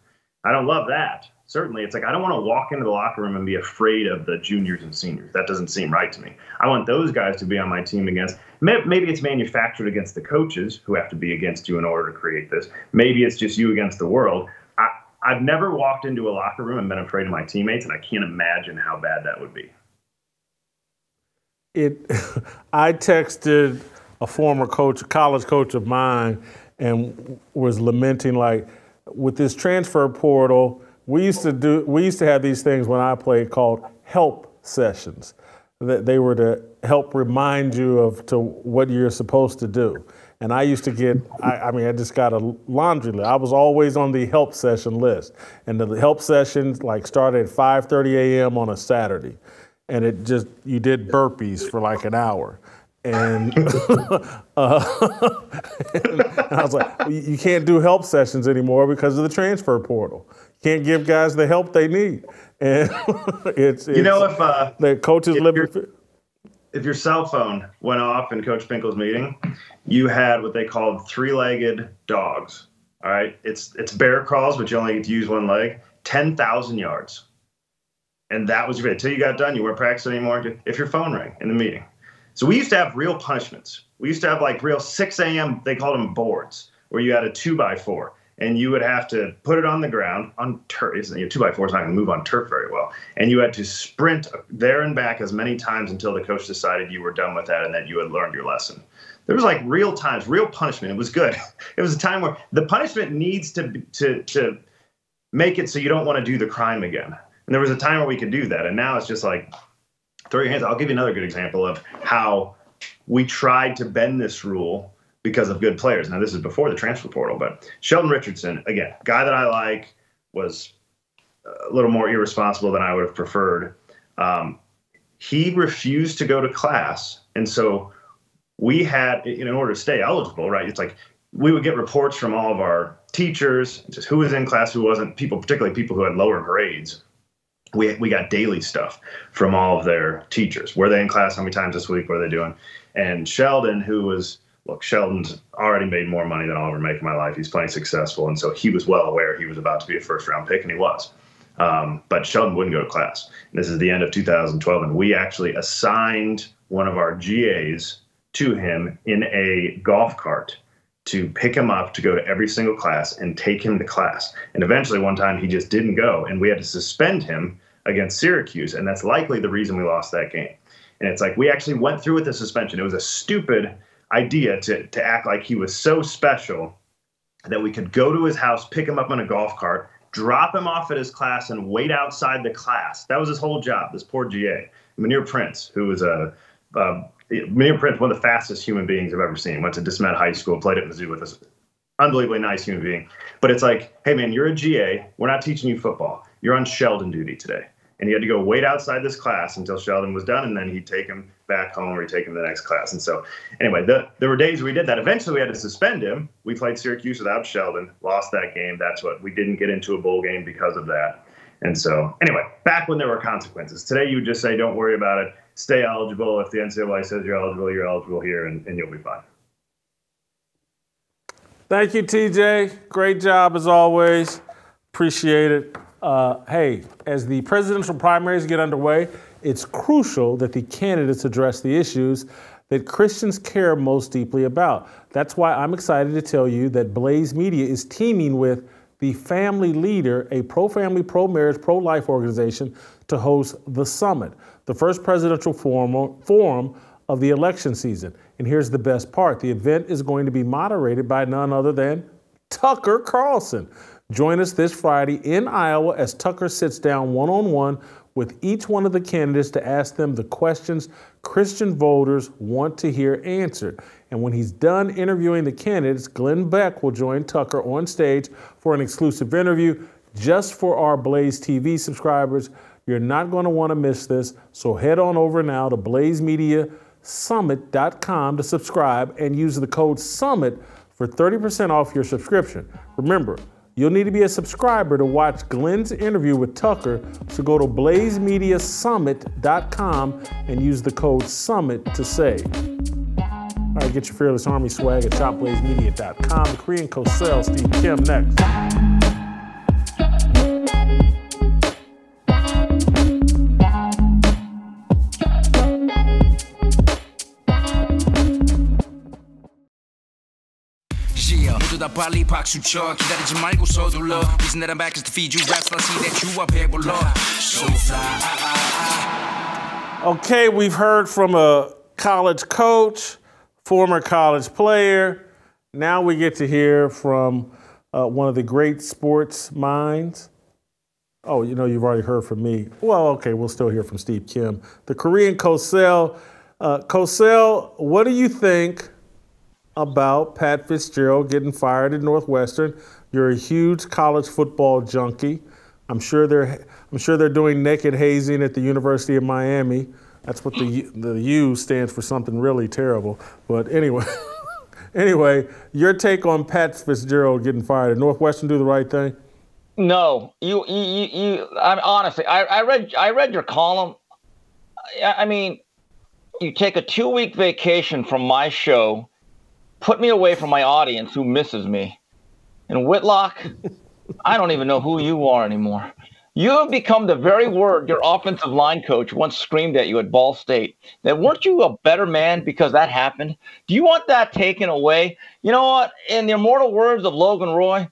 I don't love that. Certainly, it's like I don't want to walk into the locker room and be afraid of the juniors and seniors. That doesn't seem right to me. I want those guys to be on my team against. Maybe it's manufactured against the coaches who have to be against you in order to create this. Maybe it's just you against the world. I've never walked into a locker room and been afraid of my teammates, and I can't imagine how bad that would be. I texted a former coach, college coach of mine, and was lamenting, like, with this transfer portal, we used to have these things when I played called help sessions. That they were to help remind you to what you're supposed to do. And I used to get, I just got a laundry list. I was always on the help session list. And the help sessions started at 5:30 a.m. on a Saturday. And you did burpees for like an hour. And, and I was like, you can't do help sessions anymore because of the transfer portal. Can't give guys the help they need. And if the coaches if your cell phone went off in Coach Pinkel's meeting, you had what they called 3-legged dogs. All right, it's bear crawls, but you only get to use one leg. 10,000 yards, and that was your bit. Until you got done, you weren't practicing anymore. If your phone rang in the meeting. So we used to have real punishments. We used to have real 6 a.m. They called them boards, where you had a 2x4. And you would have to put it on the ground on turf. 2x4 is not going to move on turf very well. And you had to sprint there and back as many times until the coach decided you were done with that and that you had learned your lesson. There was real times, real punishment. It was good. It was a time where the punishment needs to make it so you don't want to do the crime again. And there was a time where we could do that. And now it's just throw your hands. I'll give you another good example of how we tried to bend this rule because of good players. Now, this is before the transfer portal, but Sheldon Richardson, again, guy that I like, was a little more irresponsible than I would have preferred. He refused to go to class. And so we had, in order to stay eligible, right, it's we would get reports from all of our teachers, just who was in class, who wasn't, particularly people who had lower grades. We got daily stuff from all of their teachers. Were they in class? How many times this week? What are they doing? And Sheldon, who was look, Sheldon's already made more money than I'll ever make in my life. He's plenty successful. And so he was well aware he was about to be a first-round pick, and he was. But Sheldon wouldn't go to class. And this is the end of 2012, and we actually assigned one of our GAs to him in a golf cart to pick him up to go to every single class and take him to class. And eventually one time he just didn't go, and we had to suspend him against Syracuse, and that's likely the reason we lost that game. And it's like we actually went through with the suspension. It was a stupid idea to act like he was so special that we could go to his house, pick him up on a golf cart, drop him off at his class, and wait outside the class. That was his whole job, this poor GA. Munir Prince, who was Munir Prince, one of the fastest human beings I've ever seen, went to DeSmet High School, played at Mizzou with us. Unbelievably nice human being. But it's like, hey, man, you're a GA. We're not teaching you football. You're on Sheldon duty today. And he had to go wait outside this class until Sheldon was done, and then he'd take him back home or he'd take him to the next class. And so anyway, there were days we did that. Eventually we had to suspend him. We played Syracuse without Sheldon, lost that game. That's what we didn't get into a bowl game because of that. And so anyway, back when there were consequences. Today you would just say, don't worry about it. Stay eligible. If the NCAA says you're eligible here, and you'll be fine. Thank you, TJ. Great job as always. Appreciate it. Hey, as the presidential primaries get underway, it's crucial that the candidates address the issues that Christians care most deeply about. That's why I'm excited to tell you that Blaze Media is teaming with the Family Leader, a pro-family, pro-marriage, pro-life organization, to host the Summit, the first presidential forum of the election season. And here's the best part. The event is going to be moderated by none other than Tucker Carlson. Join us this Friday in Iowa as Tucker sits down one-on-one with each one of the candidates to ask them the questions Christian voters want to hear answered. And when he's done interviewing the candidates, Glenn Beck will join Tucker on stage for an exclusive interview just for our Blaze TV subscribers. You're not going to want to miss this, so head on over now to blazemediasummit.com to subscribe and use the code SUMMIT for 30% off your subscription. Remember, you'll need to be a subscriber to watch Glenn's interview with Tucker, so go to blazemediasummit.com and use the code SUMMIT to save. All right, get your Fearless Army swag at shopblazemedia.com. The Korean Cosell, Steve Kim next. 다 빨리 박수 쳐 기다리지 말고 서둘러 Reason that I'm back is to feed you raps I see that you are 배불러 So fly Okay, we've heard from a college coach, former college player. Now we get to hear from one of the great sports minds. Oh, you know, you've already heard from me. Well, okay, we'll still hear from Steve Kim. The Korean Cosell. Cosell, what do you think about Pat Fitzgerald getting fired at Northwestern? You're a huge college football junkie. I'm sure they're doing naked hazing at the University of Miami. That's what the U stands for, something really terrible. But anyway, your take on Pat Fitzgerald getting fired at Northwestern. Do the right thing? No, I'm honestly, I read your column. I mean, you take a 2-week vacation from my show, put me away from my audience who misses me. And Whitlock, I don't even know who you are anymore. You have become the very word your offensive line coach once screamed at you at Ball State. That weren't you a better man because that happened? Do you want that taken away? You know what? In the immortal words of Logan Roy,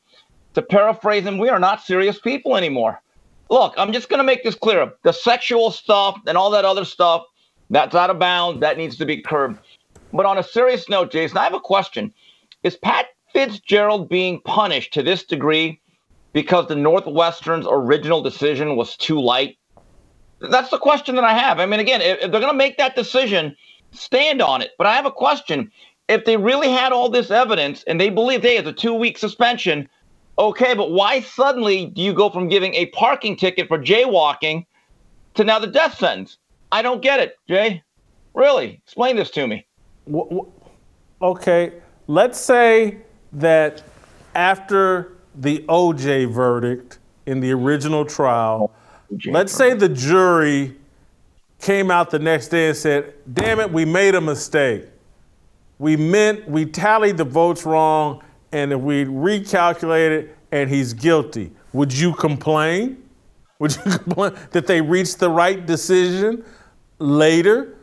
to paraphrase him, we are not serious people anymore. Look, I'm just going to make this clear. The sexual stuff and all that other stuff, that's out of bounds. That needs to be curbed. But on a serious note, Jason, I have a question. Is Pat Fitzgerald being punished to this degree because the Northwestern's original decision was too light? That's the question that I have. I mean, again, if they're going to make that decision, stand on it. But I have a question. If they really had all this evidence and they believe, hey, it's a 2-week suspension, okay, but why suddenly do you go from giving a parking ticket for jaywalking to now the death sentence? I don't get it, Jay. Really? Explain this to me. Okay, let's say that after the OJ verdict in the original trial, let's say the jury came out the next day and said, damn it, we made a mistake. we tallied the votes wrong, and if we recalculated and he's guilty, would you complain? Would you complain that they reached the right decision later?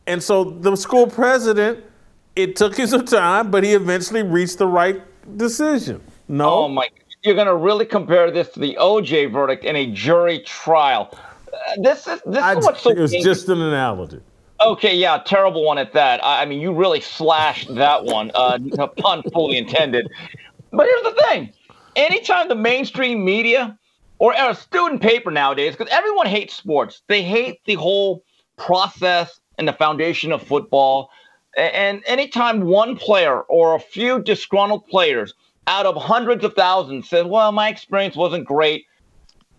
And so the school president, it took him some time, but he eventually reached the right decision. No? Oh, my. You're going to really compare this to the OJ verdict in a jury trial. This is what's so. It was just an analogy. Okay, yeah, terrible one at that. I mean, you really slashed that one, pun fully intended. But here's the thing. Anytime the mainstream media or a student paper nowadays, because everyone hates sports, they hate the whole process and the foundation of football. And anytime one player or a few disgruntled players out of hundreds of thousands says, well, my experience wasn't great,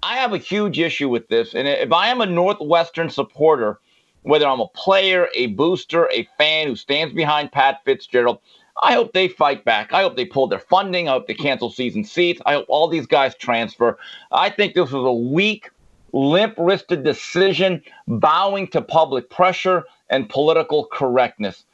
I have a huge issue with this. And if I am a Northwestern supporter, whether I'm a player, a booster, a fan who stands behind Pat Fitzgerald, I hope they fight back. I hope they pull their funding. I hope they cancel season seats. I hope all these guys transfer. I think this was a weak, limp-wristed decision, bowing to public pressure and political correctness.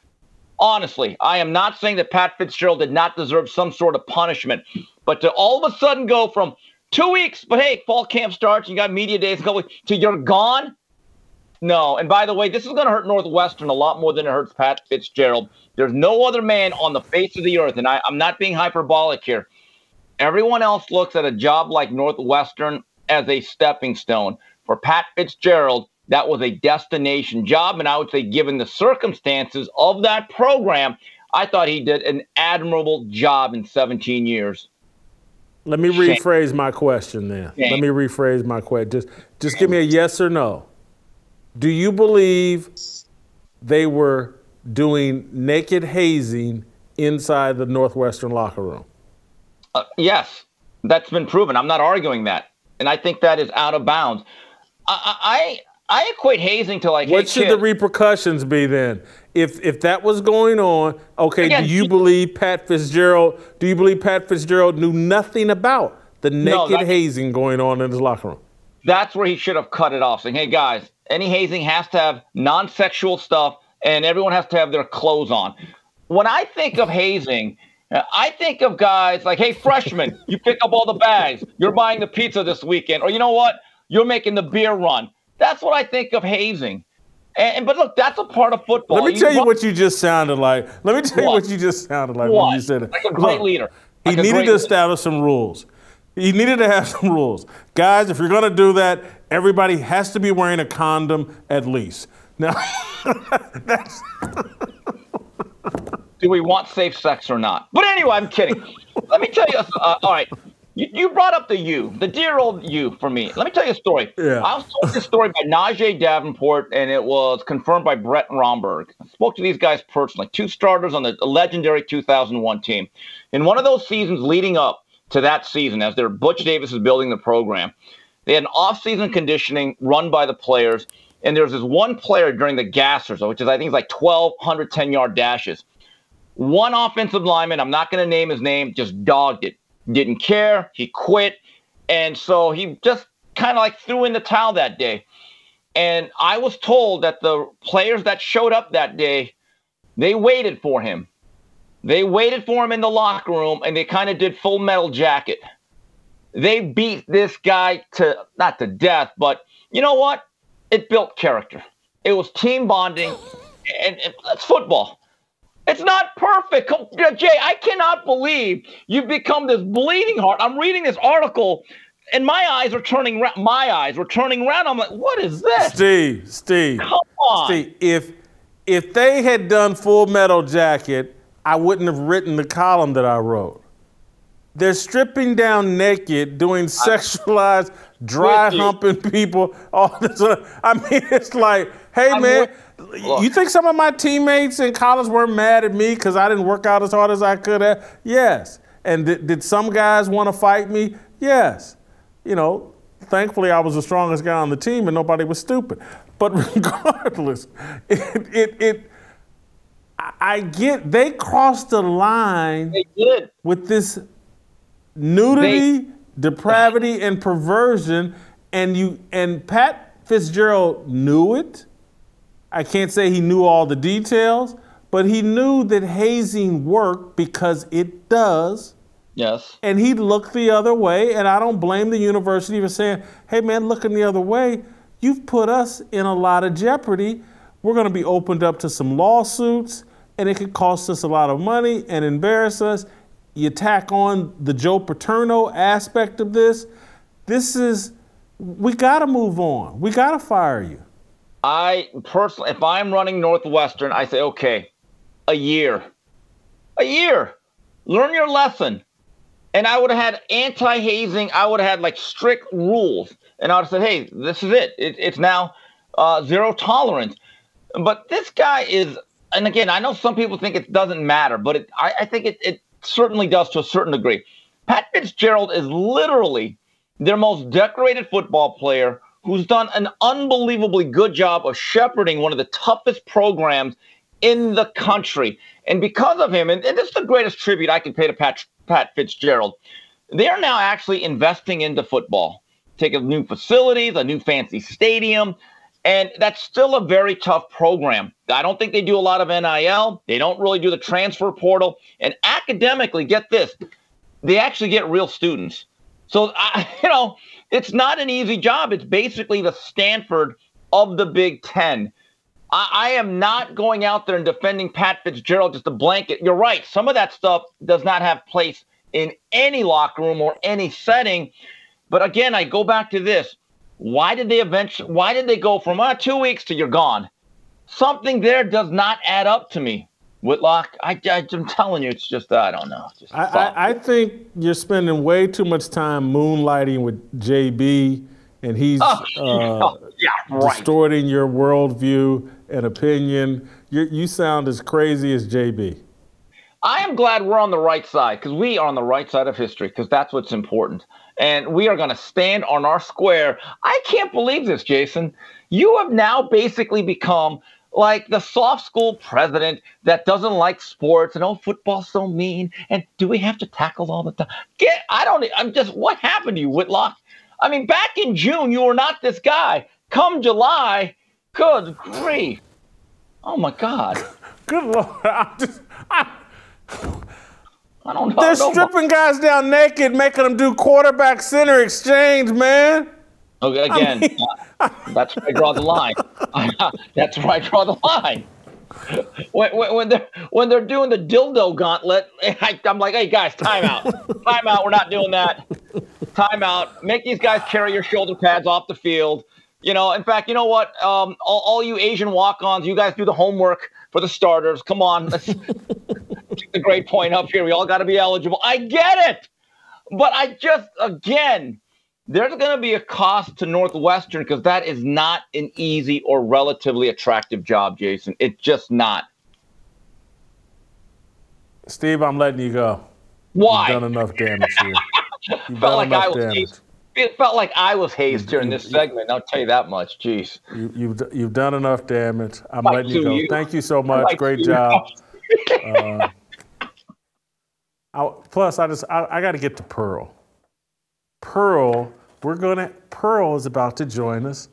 Honestly, I am not saying that Pat Fitzgerald did not deserve some sort of punishment, but to all of a sudden go from 2 weeks, but hey, fall camp starts, you got media days, to you're gone? No. And by the way, this is going to hurt Northwestern a lot more than it hurts Pat Fitzgerald. There's no other man on the face of the earth, and I'm not being hyperbolic here. Everyone else looks at a job like Northwestern as a stepping stone. For Pat Fitzgerald, that was a destination job, and I would say given the circumstances of that program, I thought he did an admirable job in 17 years. Let me rephrase my question then. Shame. Let me rephrase my question. Just give me a yes or no. Do you believe they were doing naked hazing inside the Northwestern locker room? Yes, that's been proven. I'm not arguing that. And I think that is out of bounds. I equate hazing to like, what should the repercussions be then? If that was going on, okay, again, do you believe Pat Fitzgerald knew nothing about the naked hazing going on in his locker room? That's where he should have cut it off, saying, hey, guys, any hazing has to have non-sexual stuff, and everyone has to have their clothes on. When I think of hazing, I think of guys like, hey, freshman, you pick up all the bags. You're buying the pizza this weekend. Or you know what? You're making the beer run. That's what I think of hazing. But look, that's a part of football. Let me tell you what you just sounded like. Let me tell you what you just sounded like when you said it. Like a great leader. He needed to establish some rules. He needed to have some rules. Guys, if you're going to do that, everybody has to be wearing a condom at least. Now, that's... Do we want safe sex or not? But anyway, I'm kidding. Let me tell you, all right, you brought up the dear old you for me. Let me tell you a story. Yeah. I was told this story by Najee Davenport, and it was confirmed by Brett Romberg. I spoke to these guys personally, 2 starters on the legendary 2001 team. In one of those seasons leading up to that season, as Butch Davis is building the program, they had an off-season conditioning run by the players, and there was this one player during the gassers, which is I think it's like 1,200 10-yard dashes. One offensive lineman, I'm not going to name his name, just dogged it. Didn't care. He quit. And so he just kind of like threw in the towel that day. And I was told that the players that showed up that day, they waited for him. They waited for him in the locker room, and they kind of did Full Metal Jacket. They beat this guy not to death, but you know what? It built character. It was team bonding, and that's football. It's not perfect. Jay, I cannot believe you've become this bleeding heart. I'm reading this article, and my eyes are turning around. I'm like, what is this? Steve. Come on. Steve, if they had done Full Metal Jacket, I wouldn't have written the column that I wrote. They're stripping down naked, doing sexualized, dry humping people. All this. I mean, it's like, hey, man, you think some of my teammates in college were mad at me because I didn't work out as hard as I could have? Yes. And did some guys want to fight me? Yes. You know, thankfully I was the strongest guy on the team and nobody was stupid. But regardless, I get they crossed the line with this nudity, depravity, and perversion, and Pat Fitzgerald knew it. I can't say he knew all the details, but he knew that hazing worked because it does. Yes. And he looked the other way, and I don't blame the university for saying, hey man, looking the other way, you've put us in a lot of jeopardy. We're gonna be opened up to some lawsuits, and it could cost us a lot of money and embarrass us. You tack on the Joe Paterno aspect of this. We gotta move on. We gotta fire you. I personally, if I'm running Northwestern, I say, okay, a year. Learn your lesson. And I would have had anti-hazing. I would have had like strict rules. And I would have said, hey, this is it. It's now zero tolerance. But this guy is, and again, I know some people think it doesn't matter, but I think it certainly does to a certain degree. Pat Fitzgerald is literally their most decorated football player who's done an unbelievably good job of shepherding one of the toughest programs in the country. And because of him, and this is the greatest tribute I can pay to Pat Fitzgerald, they are now actually investing into football, taking new facilities, a new fancy stadium, and that's still a very tough program. I don't think they do a lot of NIL. They don't really do the transfer portal. And academically, get this, they actually get real students. So, it's not an easy job. It's basically the Stanford of the Big Ten. I am not going out there and defending Pat Fitzgerald just a blanket. You're right. Some of that stuff does not have place in any locker room or any setting. But again, I go back to this. Why did they go from 2 weeks to you're gone? Something there does not add up to me, Whitlock. I'm telling you, it's just, I don't know. I think you're spending way too much time moonlighting with JB, and he's distorting your worldview and opinion. You sound as crazy as JB. I am glad we're on the right side, because we are on the right side of history, because that's what's important. And we are going to stand on our square. I can't believe this, Jason. You have now basically become like the soft school president that doesn't like sports and, football's so mean. And do we have to tackle all the time? What happened to you, Whitlock? I mean, back in June, you were not this guy. Come July, good grief. Oh, my God. Good Lord. I don't know. They're stripping guys down naked, making them do quarterback center exchange, man. Okay, again, that's where I draw the line. That's where I draw the line. When they're doing the dildo gauntlet, I'm like, hey guys, time out. Time out. We're not doing that. Time out. Make these guys carry your shoulder pads off the field. In fact, you know what? All you Asian walk-ons, you guys do the homework for the starters. Come on. Let's take the grade point up here. We all got to be eligible. I get it. But again, there's going to be a cost to Northwestern because that is not an easy or relatively attractive job, Jason. It's just not. Steve, I'm letting you go. Why? You've done enough damage here. It felt like I was hazed during this segment. I'll tell you that much. Jeez. You've done enough damage. I'm letting you go. Thank you so much. Great job. Plus, I got to get to Pearl. Pearl is about to join us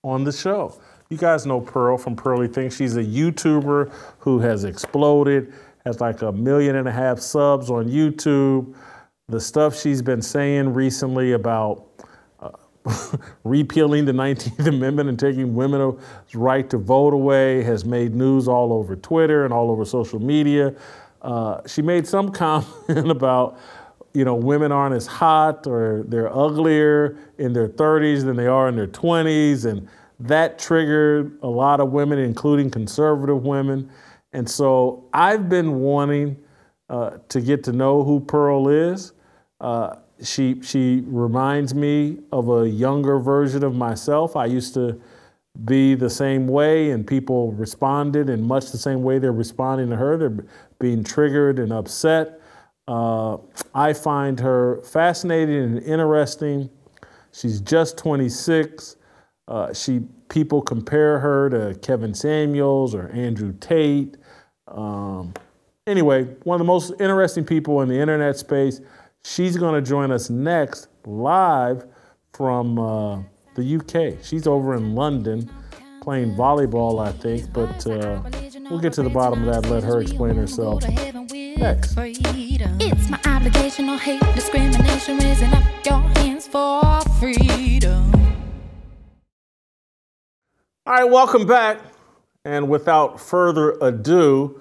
on the show. You guys know Pearl from Pearly Things. She's a YouTuber who has exploded, has like 1.5 million subs on YouTube. The stuff she's been saying recently about repealing the 19th Amendment and taking women's right to vote away has made news all over Twitter and all over social media. She made some comment about, women aren't as hot or they're uglier in their 30s than they are in their 20s. And that triggered a lot of women, including conservative women. And so I've been wanting to get to know who Pearl is. She reminds me of a younger version of myself. I used to be the same way, and people responded in much the same way they're responding to her. They're being triggered and upset. I find her fascinating and interesting. She's just 26. People compare her to Kevin Samuels or Andrew Tate. Anyway, one of the most interesting people in the internet space. She's going to join us next live from the UK. She's over in London playing volleyball, I think, but We'll get to the bottom of that and let her explain herself next. It's my obligation, no hate, discrimination, raising up your hands for freedom. All right, welcome back. And without further ado,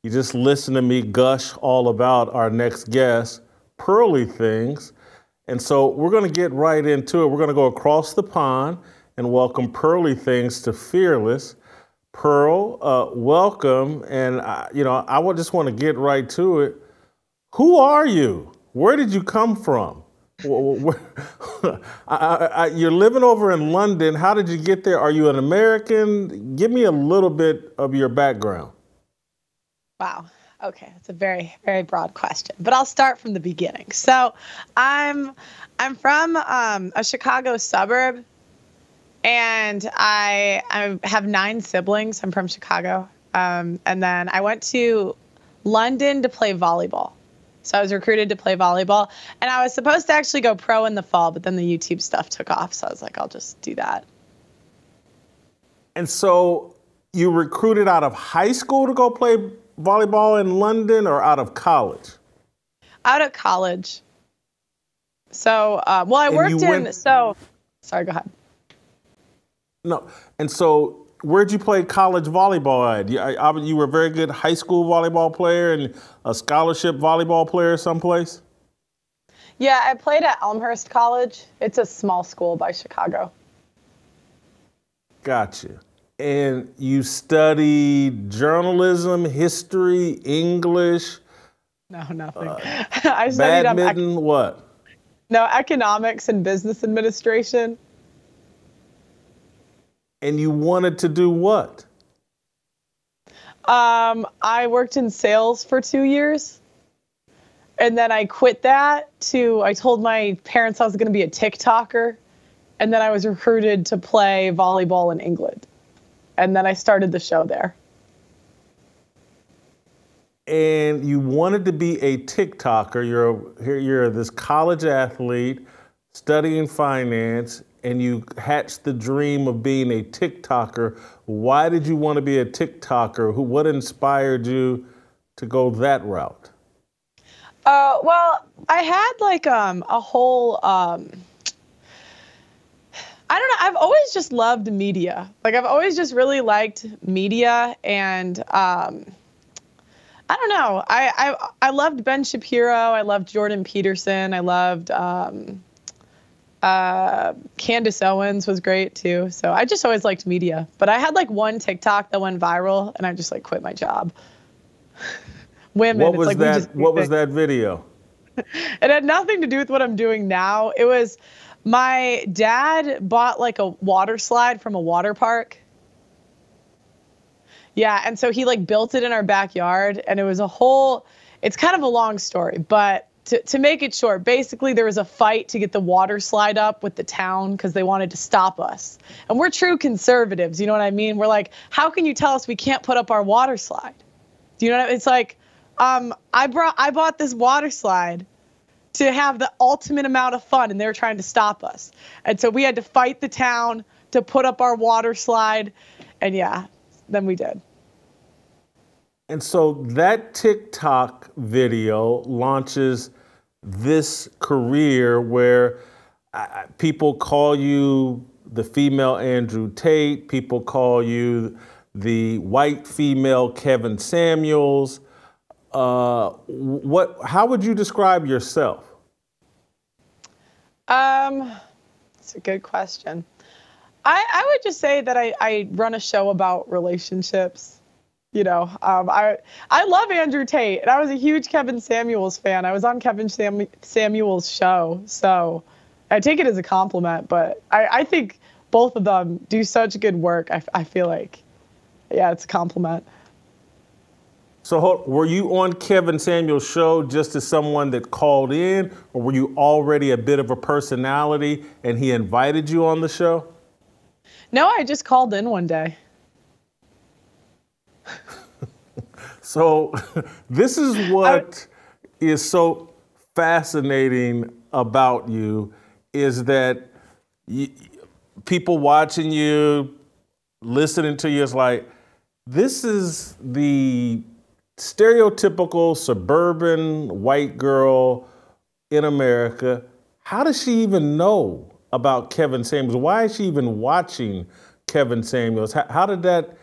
you just listen to me gush all about our next guest, Pearly things. And so we're going to get right into it. We're going to go across the pond and welcome Pearly things to Fearless. Pearl, welcome. And, I would just want to get right to it. Who are you? Where did you come from? You're living over in London. How did you get there? Are you an American? Give me a little bit of your background. Wow. Okay, that's a very, very broad question, but I'll start from the beginning. So, I'm from a Chicago suburb, and I have 9 siblings. I'm from Chicago, and then I went to London to play volleyball. So I was recruited to play volleyball, and I was supposed to actually go pro in the fall, but then the YouTube stuff took off, so I was like, I'll just do that. And so you recruited out of high school to go play volleyball in London, or out of college? Out of college. So, I worked sorry, go ahead. No, and so where'd you play college volleyball at? You were a very good high school volleyball player and a scholarship volleyball player someplace? Yeah, I played at Elmhurst College. It's a small school by Chicago. Gotcha. And you studied journalism, history, English? No, nothing. I studied badminton, what? No, economics and business administration. And you wanted to do what? I worked in sales for 2 years. And then I quit that I told my parents I was going to be a TikToker. And then I was recruited to play volleyball in England. And then I started the show there. And you wanted to be a TikToker. You're this college athlete studying finance, and you hatched the dream of being a TikToker. Why did you want to be a TikToker? What inspired you to go that route? Well, I had like a whole, I don't know. I've always just loved media. Like I've always just really liked media, and I don't know. I loved Ben Shapiro. I loved Jordan Peterson. I loved Candace Owens was great too. So I just always liked media. But I had like one TikTok that went viral, and I just like quit my job. Women. What was that video? It had nothing to do with what I'm doing now. It was my dad bought like a water slide from a water park. Yeah, and so he like built it in our backyard, and it was it's kind of a long story, but to make it short, basically there was a fight to get the water slide up with the town because they wanted to stop us. And we're true conservatives, you know what I mean? We're like, how can you tell us we can't put up our water slide? Do you know what I mean? It's like, I bought this water slide to have the ultimate amount of fun, and they were trying to stop us. And so we had to fight the town to put up our water slide, and yeah, then we did. And so that TikTok video launches this career where people call you the female Andrew Tate, people call you the white female Kevin Samuels. How would you describe yourself? That's a good question. I would just say that I run a show about relationships. You know, I love Andrew Tate, and I was a huge Kevin Samuels fan. I was on Kevin Samuels' show, so I take it as a compliment. But I think both of them do such good work. I feel like, yeah, it's a compliment. So were you on Kevin Samuels' show just as someone that called in, or were you already a bit of a personality and he invited you on the show? No, I just called in one day. So this is what is so fascinating about you, is that people watching you, listening to you, is like, This is the stereotypical suburban white girl in America. How does she even know about Kevin Samuels? Why is she even watching Kevin Samuels? How did that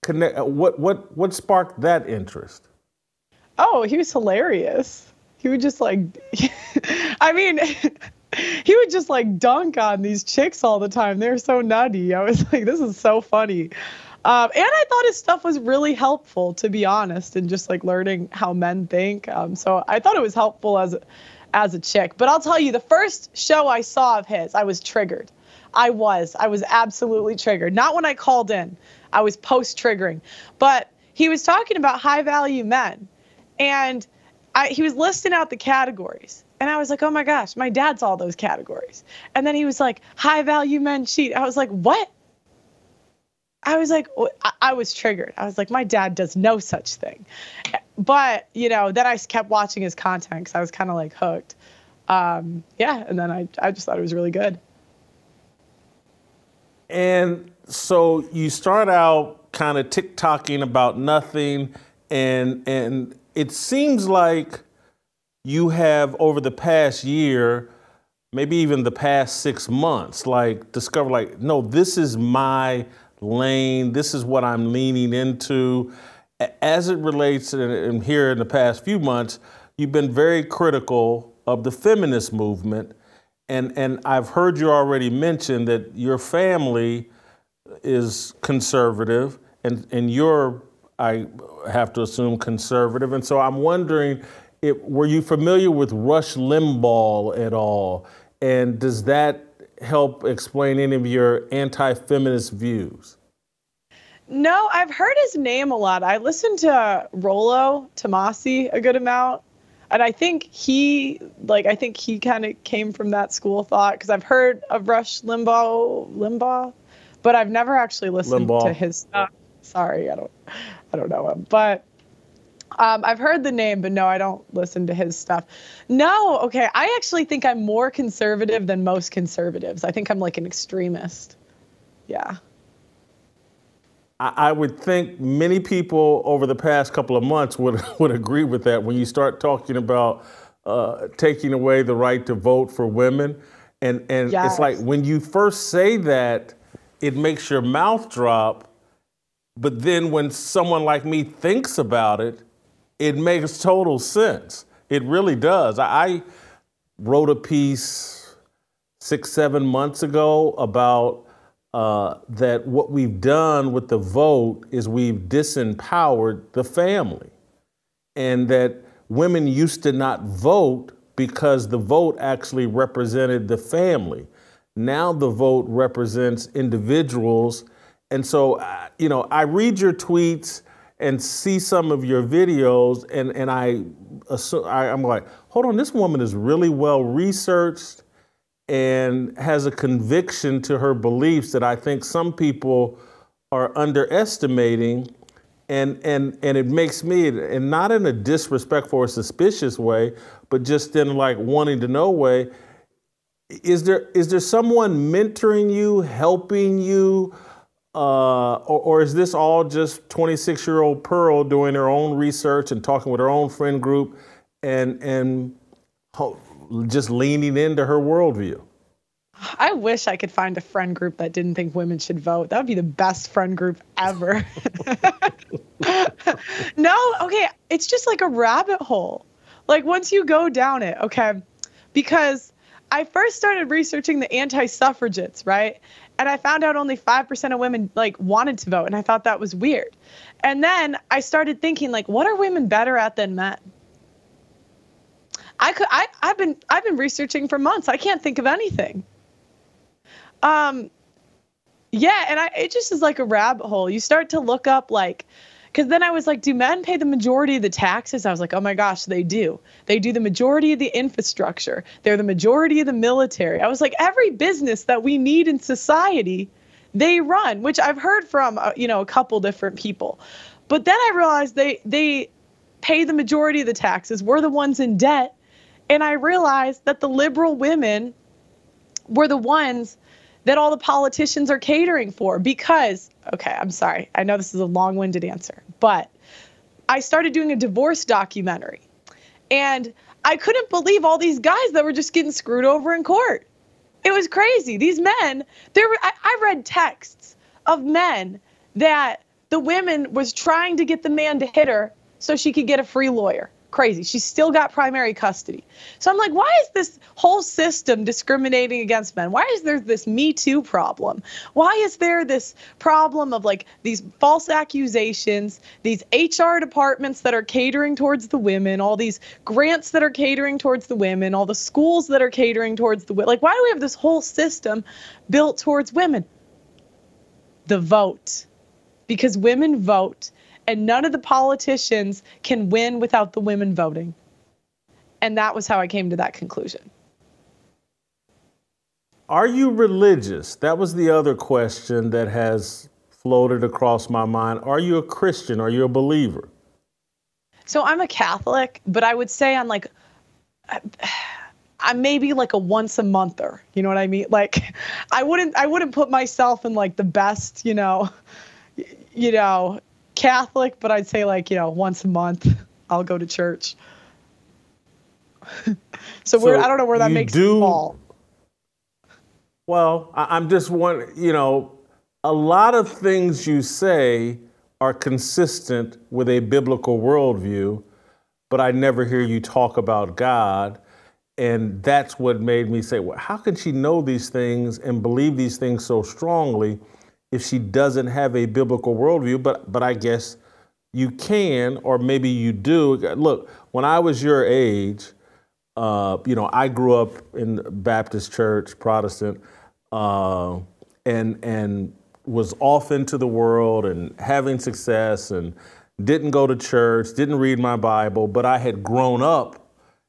connect? What sparked that interest? Oh, he was hilarious. He would just like, I mean, he would just like dunk on these chicks all the time. They're so nutty. I was like, this is so funny. And I thought his stuff was really helpful, to be honest, and just like learning how men think. So I thought it was helpful as a chick. But I'll tell you, the first show I saw of his, I was triggered. I was absolutely triggered. Not when I called in. I was post-triggering. But he was talking about high-value men. And he was listing out the categories. And I was like, oh my gosh, my dad's all those categories. And then he was like, high-value men cheat. I was like, what? I was like, I was triggered. I was like, my dad does no such thing. But, you know, then I kept watching his content because I was kind of like hooked. And then I just thought it was really good. And so you start out kind of TikToking about nothing, and it seems like you have, over the past year, maybe even the past 6 months, like discovered, like, no, this is my lane. This is what I'm leaning into. As it relates, and here in the past few months, you've been very critical of the feminist movement. And I've heard you already mention that your family is conservative, and you're, I have to assume, conservative. And so I'm wondering, were you familiar with Rush Limbaugh at all? And does that help explain any of your anti-feminist views? No, I've heard his name a lot. I listened to Rollo Tomasi a good amount. And I think he kind of came from that school of thought, because I've heard of Rush Limbaugh, but I've never actually listened to his stuff. Sorry, I don't know him. But I've heard the name, but no, I don't listen to his stuff. No, okay, I actually think I'm more conservative than most conservatives. I think I'm like an extremist. Yeah. I would think many people over the past couple of months would agree with that when you start talking about taking away the right to vote for women. And yes. It's like when you first say that, it makes your mouth drop. But then when someone like me thinks about it, it makes total sense. It really does. I wrote a piece 6-7 months ago about that what we've done with the vote is we've disempowered the family, and that women used to not vote because the vote actually represented the family. Now the vote represents individuals. And so, you know, I read your tweets and see some of your videos, and I'm like, hold on, this woman is really well researched and has a conviction to her beliefs that I think some people are underestimating. And it makes me, and not in a disrespectful or suspicious way, but just in like wanting to know way, is there someone mentoring you, helping you, or is this all just 26-year-old Pearl doing her own research and talking with her own friend group and just leaning into her worldview? I wish I could find a friend group that didn't think women should vote. That would be the best friend group ever. No, okay, it's just like a rabbit hole. Like once you go down it, okay, because I first started researching the anti-suffragettes, right? And I found out only 5% of women like wanted to vote, and I thought that was weird. And then I started thinking, like, what are women better at than men? I've been researching for months. I can't think of anything. Yeah, and it just is like a rabbit hole. You start to look up, like, because then I was like, do men pay the majority of the taxes? I was like, oh my gosh, they do. They do the majority of the infrastructure. They're the majority of the military. I was like, every business that we need in society, they run, which I've heard from, a couple different people. But then I realized they pay the majority of the taxes. We're the ones in debt. And I realized that the liberal women were the ones that all the politicians are catering for. Because, okay, I'm sorry. I know this is a long-winded answer, but I started doing a divorce documentary. And I couldn't believe all these guys that were just getting screwed over in court. It was crazy. These men, I read texts of men that the woman was trying to get the man to hit her so she could get a free lawyer. Crazy. She's still got primary custody. So I'm like, why is this whole system discriminating against men? Why is there this Me Too problem? Why is there this problem of like these false accusations, these HR departments that are catering towards the women, all these grants that are catering towards the women, all the schools that are catering towards the women? Like, why do we have this whole system built towards women? The vote. Because women vote. And none of the politicians can win without the women voting. And that was how I came to that conclusion. Are you religious? That was the other question that has floated across my mind. Are you a Christian? Are you a believer? So I'm a Catholic, but I would say I'm like, I'm maybe like a once a monther. You know what I mean? Like, I wouldn't put myself in like the best, you know, Catholic, but I'd say like, once a month I'll go to church. So I don't know where that makes it fall. Well, I'm just wondering, a lot of things you say are consistent with a biblical worldview, but I never hear you talk about God. And that's what made me say, well, how can she know these things and believe these things so strongly if she doesn't have a biblical worldview? But I guess you can, or maybe you do. Look, when I was your age, I grew up in Baptist church, Protestant, and was off into the world and having success and didn't go to church, didn't read my Bible, but I had grown up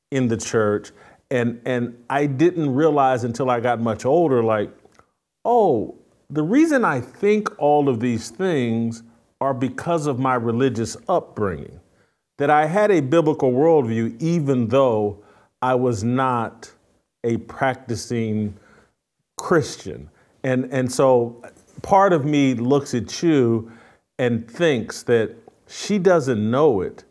in the church. And I didn't realize until I got much older, like, oh, the reason I think all of these things are because of my religious upbringing, that I had a biblical worldview, even though I was not a practicing Christian. And so part of me looks at you and thinks that she doesn't know it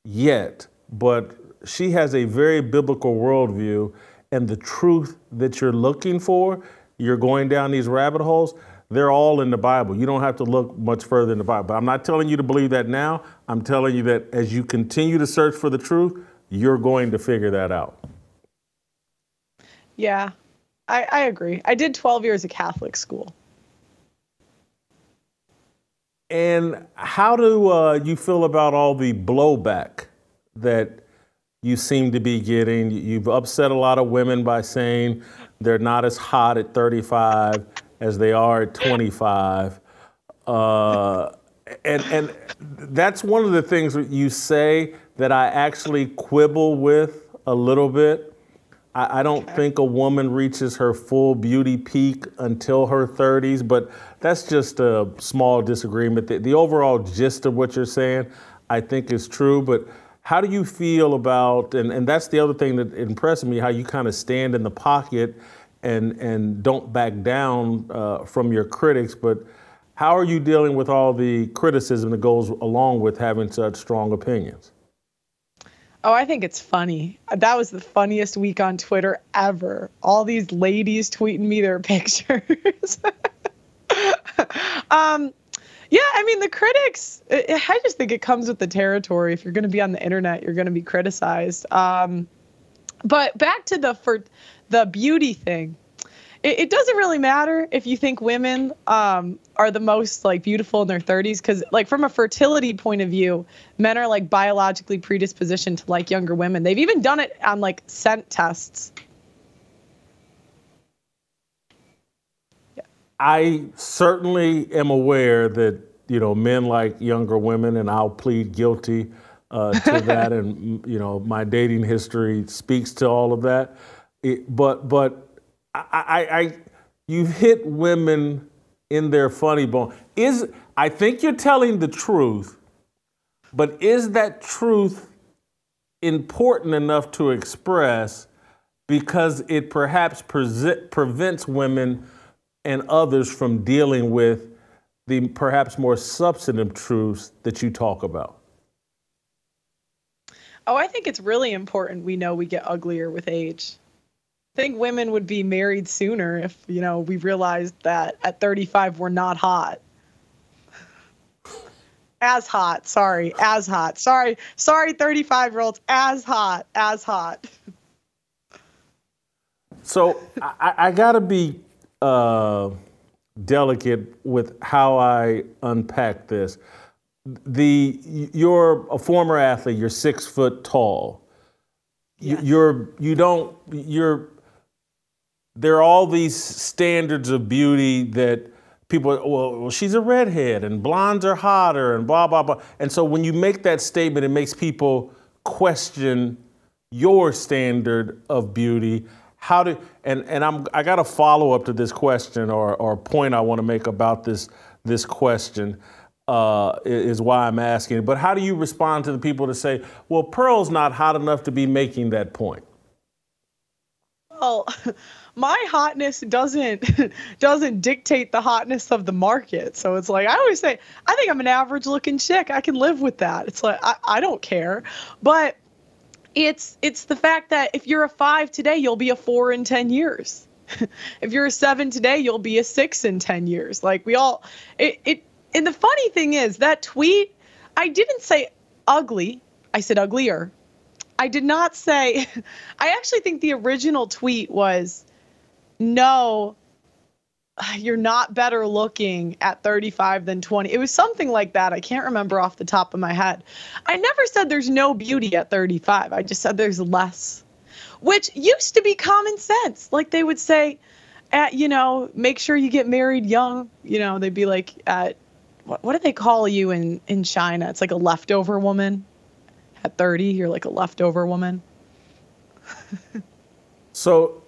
yet, but she has a very biblical worldview, and the truth that you're looking for, you're going down these rabbit holes, they're all in the Bible. You don't have to look much further in the Bible. But I'm not telling you to believe that now. I'm telling you that as you continue to search for the truth, you're going to figure that out. Yeah, I agree. I did 12 years of Catholic school. And how do you feel about all the blowback that you seem to be getting? You've upset a lot of women by saying they're not as hot at 35 as they are at 25. And that's one of the things that you say that I actually quibble with a little bit. I don't think a woman reaches her full beauty peak until her 30s, but that's just a small disagreement. The overall gist of what you're saying, I think is true, but how do you feel about, and that's the other thing that impressed me, how you kind of stand in the pocket and don't back down from your critics, but how are you dealing with all the criticism that goes along with having such strong opinions? Oh, I think it's funny. That was the funniest week on Twitter ever. All these ladies tweeting me their pictures. Yeah, I mean, the critics, I just think it comes with the territory. If you're going to be on the internet, you're going to be criticized. But back to the beauty thing. It doesn't really matter if you think women are the most like beautiful in their 30s, because like from a fertility point of view, men are like biologically predispositioned to like younger women. They've even done it on like scent tests. Yeah. I certainly am aware that, men like younger women, and I'll plead guilty to that. And, my dating history speaks to all of that. But you've hit women in their funny bone. I think you're telling the truth, but is that truth important enough to express because it perhaps prevents women and others from dealing with the perhaps more substantive truths that you talk about? Oh, I think it's really important we know we get uglier with age. I think women would be married sooner if, we realized that at 35 we're not hot. As hot, sorry, 35-year-olds, as hot. So I gotta be delicate with how I unpack this. You're a former athlete, you're 6 foot tall. Yes. There are all these standards of beauty that people, well, she's a redhead and blondes are hotter and blah, blah, blah. And so when you make that statement, it makes people question your standard of beauty. I got a follow up to this question or point I want to make about this question is why I'm asking. But how do you respond to the people that say, well, Pearl's not hot enough to be making that point? Well, my hotness doesn't dictate the hotness of the market. So it's like, I always say, I think I'm an average looking chick. I can live with that. It's like, I don't care. But it's the fact that if you're a 5 today, you'll be a 4 in 10 years. If you're a 7 today, you'll be a 6 in 10 years. Like and the funny thing is that tweet, I didn't say ugly. I said uglier. I did not say, I actually think the original tweet was, no, you're not better looking at 35 than 20. It was something like that. I can't remember off the top of my head. I never said there's no beauty at 35. I just said there's less, which used to be common sense. Like they would say, make sure you get married young. They'd be like, what do they call you in China? It's like a leftover woman. At 30, you're like a leftover woman. So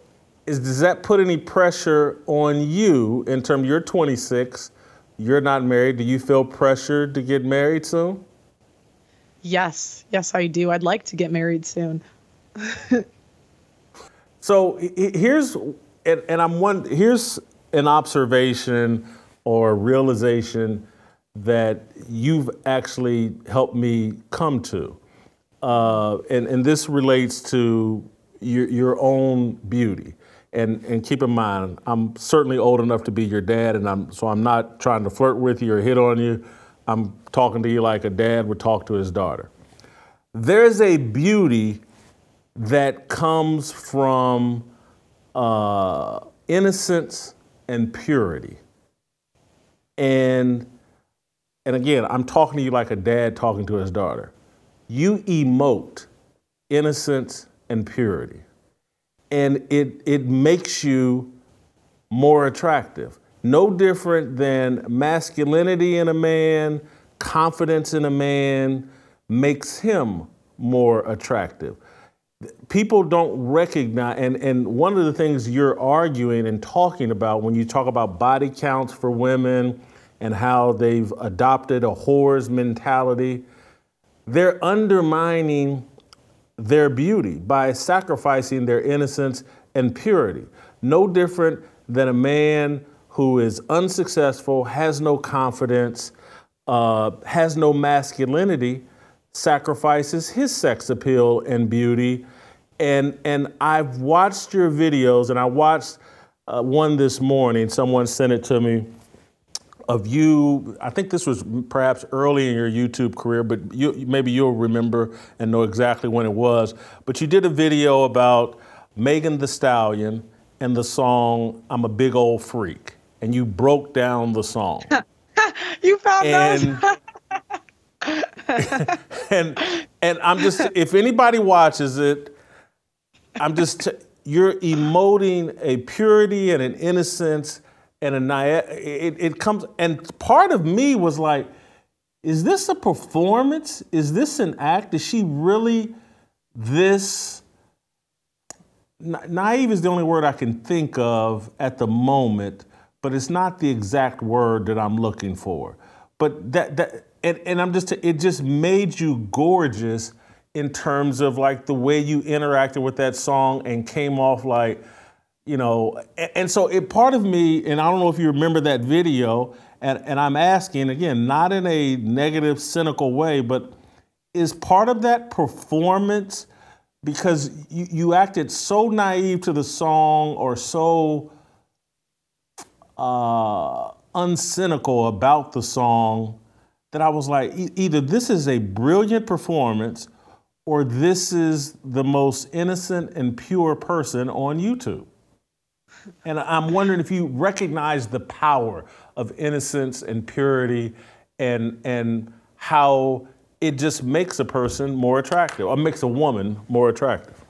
does that put any pressure on you in terms, you're 26, you're not married. Do you feel pressured to get married soon? Yes, I do. I'd like to get married soon. So here's an observation or realization that you've actually helped me come to. And this relates to your own beauty. And keep in mind, I'm certainly old enough to be your dad, so I'm not trying to flirt with you or hit on you. I'm talking to you like a dad would talk to his daughter. There's a beauty that comes from innocence and purity. And again, I'm talking to you like a dad talking to his daughter. You emote innocence and purity, and it makes you more attractive. No different than masculinity in a man, confidence in a man makes him more attractive. People don't recognize, and one of the things you're arguing and talking about when you talk about body counts for women and how they've adopted a whore's mentality, they're undermining their beauty by sacrificing their innocence and purity. No different than a man who is unsuccessful, has no confidence, has no masculinity, sacrifices his sex appeal and beauty. And I've watched your videos, and I watched one this morning. Someone sent it to me of you. I think this was perhaps early in your YouTube career, but maybe you'll remember and know exactly when it was. But you did a video about Megan Thee Stallion and the song "I'm a Big Old Freak," and you broke down the song. You found those. and I'm just, if anybody watches it, you're emoting a purity and an innocence and it comes, and part of me was like, is this a performance? Is this an act? Is she really this? Naive is the only word I can think of at the moment, but it's not the exact word that I'm looking for. But it just made you gorgeous in terms of like the way you interacted with that song and came off like you know, and so part of me, and I don't know if you remember that video, and I'm asking, again, not in a negative, cynical way, but is part of that performance because you acted so naive to the song or so uncynical about the song that I was like, either this is a brilliant performance or this is the most innocent and pure person on YouTube. And I'm wondering if you recognize the power of innocence and purity and how it just makes a person more attractive or makes a woman more attractive.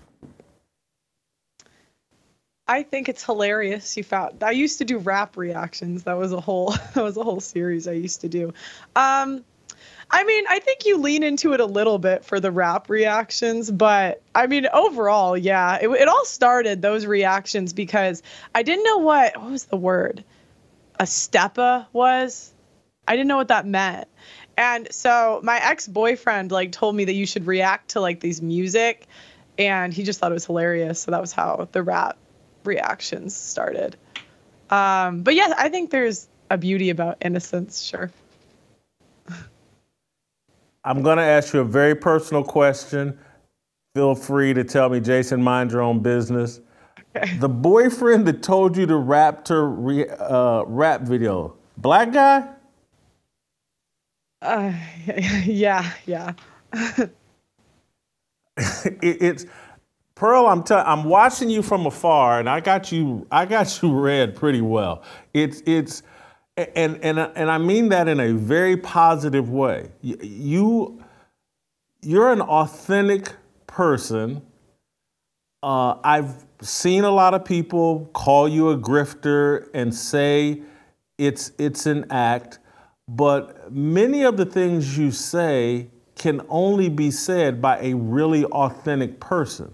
I think it's hilarious. I used to do rap reactions. That was a whole series I used to do. I mean, I think you lean into it a little bit for the rap reactions, but I mean, overall, yeah, it all started, those reactions, because I didn't know what was the word? A steppa was? I didn't know what that meant. And so my ex-boyfriend like told me that you should react to like these music, and he just thought it was hilarious. So that was how the rap reactions started. But yeah, I think there's a beauty about innocence, sure. I'm going to ask you a very personal question. Feel free to tell me, Jason, mind your own business. Okay. The boyfriend that told you to rap to rap video, black guy? Yeah. It's Pearl. I'm watching you from afar, and I got you read pretty well. And I mean that in a very positive way. You're an authentic person. I've seen a lot of people call you a grifter and say it's an act, but many of the things you say can only be said by a really authentic person.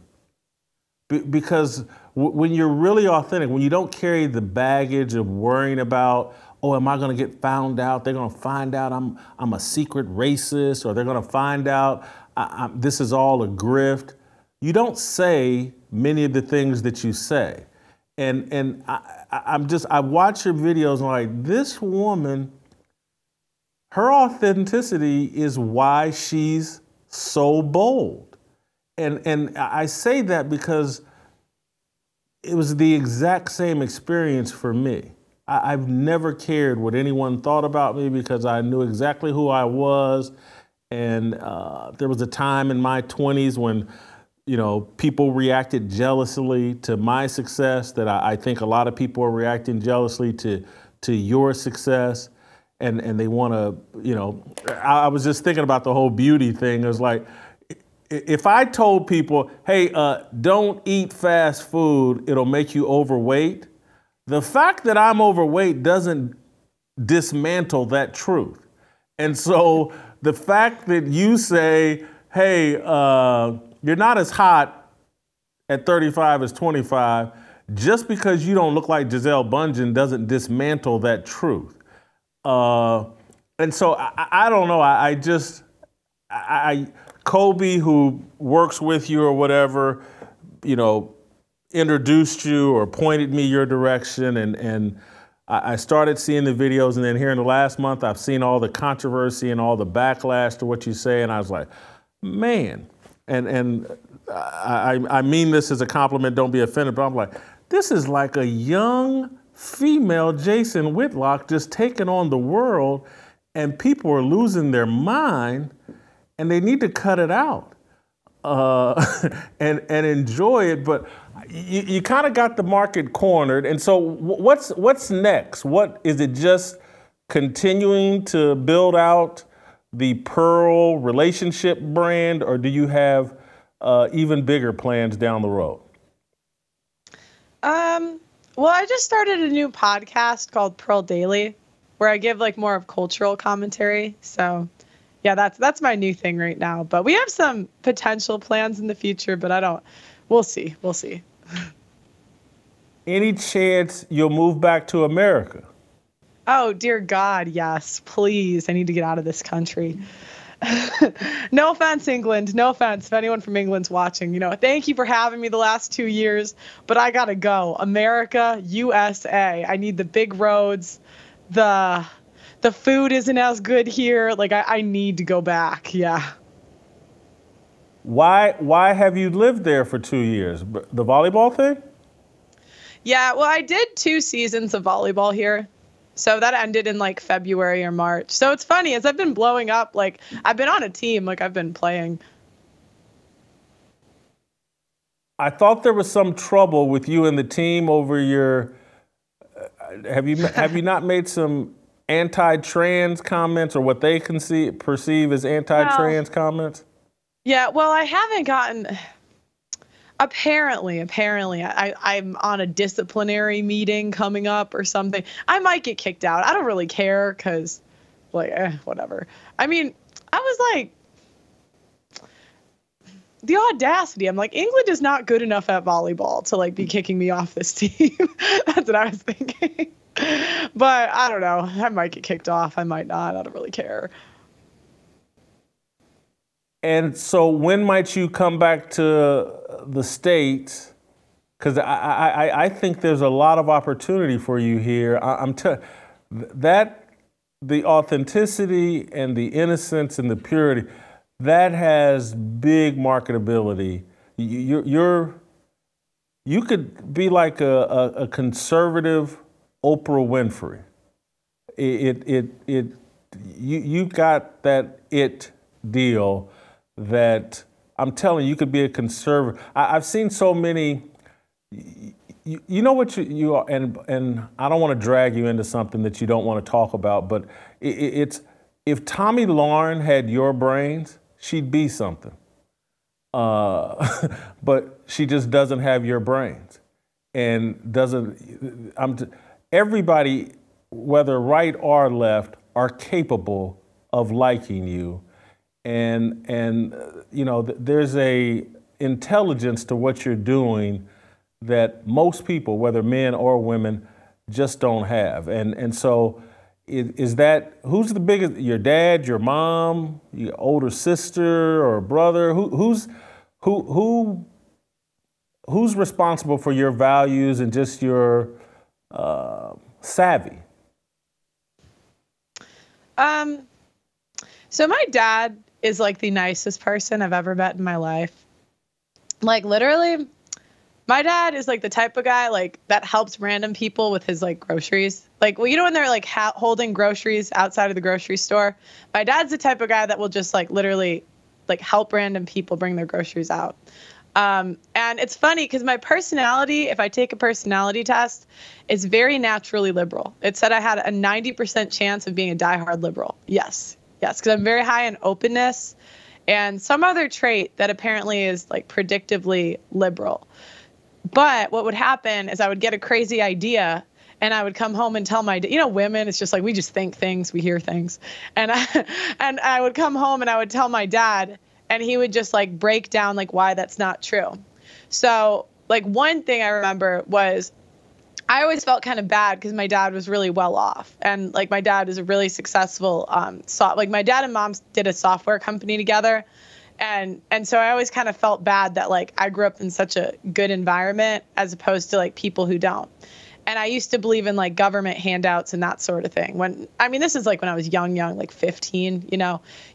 Because when you're really authentic, when you don't carry the baggage of worrying about, oh, am I going to get found out? They're going to find out I'm a secret racist, or they're going to find out this is all a grift. You don't say many of the things that you say. And I watch your videos and I'm like, this woman, her authenticity is why she's so bold. And I say that because it was the exact same experience for me. I've never cared what anyone thought about me because I knew exactly who I was. And there was a time in my 20s when, you know, people reacted jealously to my success that I think a lot of people are reacting jealously to your success. And they want to, you know, I was just thinking about the whole beauty thing. It was like, if I told people, hey, don't eat fast food, it'll make you overweight. The fact that I'm overweight doesn't dismantle that truth. And so the fact that you say, hey, you're not as hot at 35 as 25, just because you don't look like Gisele Bundchen doesn't dismantle that truth. And so I don't know. Kobe, who works with you or whatever, you know, introduced you or pointed me your direction, and I started seeing the videos, and then here in the last month, I've seen all the controversy and all the backlash to what you say, and I was like, man, and I mean this as a compliment, don't be offended, but I'm like, this is like a young female Jason Whitlock just taking on the world, and people are losing their mind, and they need to cut it out and enjoy it. But you kind of got the market cornered. And so what's next? What is it? Just continuing to build out the Pearl relationship brand, or do you have even bigger plans down the road? Well, I just started a new podcast called Pearl Daily, where I give like more of cultural commentary. So yeah, that's my new thing right now. But we have some potential plans in the future, but we'll see. We'll see. Any chance you'll move back to America? Oh, dear God, yes, please. I need to get out of this country. No offense, England. No offense if anyone from England's watching. Thank you for having me the last 2 years, but I gotta go. America, USA. I need the big roads. The food isn't as good here. Like I need to go back. Yeah. Why have you lived there for 2 years? The volleyball thing? Yeah, well, I did 2 seasons of volleyball here. So that ended in like February or March. So it's funny, as I've been blowing up, like I've been on a team, like I've been playing. I thought there was some trouble with you and the team over your. Have you not made some anti-trans comments or what they perceive as anti-trans comments? Yeah, well, I haven't gotten. Apparently, I'm on a disciplinary meeting coming up or something. I might get kicked out. I don't really care because, whatever. I mean, I was like, the audacity. I'm like, England is not good enough at volleyball to like be kicking me off this team. That's what I was thinking. But I don't know. I might get kicked off. I might not. I don't really care. And so when might you come back to the States? Because I think there's a lot of opportunity for you here. The authenticity and the innocence and the purity, that has big marketability. You could be like a conservative Oprah Winfrey. You got that it deal that I'm telling you, you could be a conservative. I've seen so many. You know what you are, and I don't want to drag you into something that you don't want to talk about, but it's if Tommy Lauren had your brains, she'd be something. But she just doesn't have your brains, and doesn't. Everybody, whether right or left, are capable of liking you. And there's a intelligence to what you're doing that most people, whether men or women, just don't have. And so is that, who's the biggest, your dad, your mom, your older sister or brother? Who's responsible for your values and just your savvy? So my dad is like the nicest person I've ever met in my life. Like literally, my dad is like the type of guy like that helps random people with his like groceries. Like, well, when they're like holding groceries outside of the grocery store, my dad's the type of guy that will just like literally like help random people bring their groceries out. And it's funny because my personality, if I take a personality test, is very naturally liberal. It said I had a 90% chance of being a diehard liberal. Yes, because I'm very high in openness and some other trait that apparently is like predictively liberal. But what would happen is I would get a crazy idea and I would come home and tell women, it's just like we just think things, we hear things. And I would come home and I would tell my dad and he would just like break down like why that's not true. So like one thing I remember was I always felt kind of bad because my dad was really well off. And like my dad is a really successful, like my dad and mom did a software company together. And so I always kind of felt bad that like I grew up in such a good environment as opposed to like people who don't. And I used to believe in like government handouts and that sort of thing. This is like when I was young, like 15,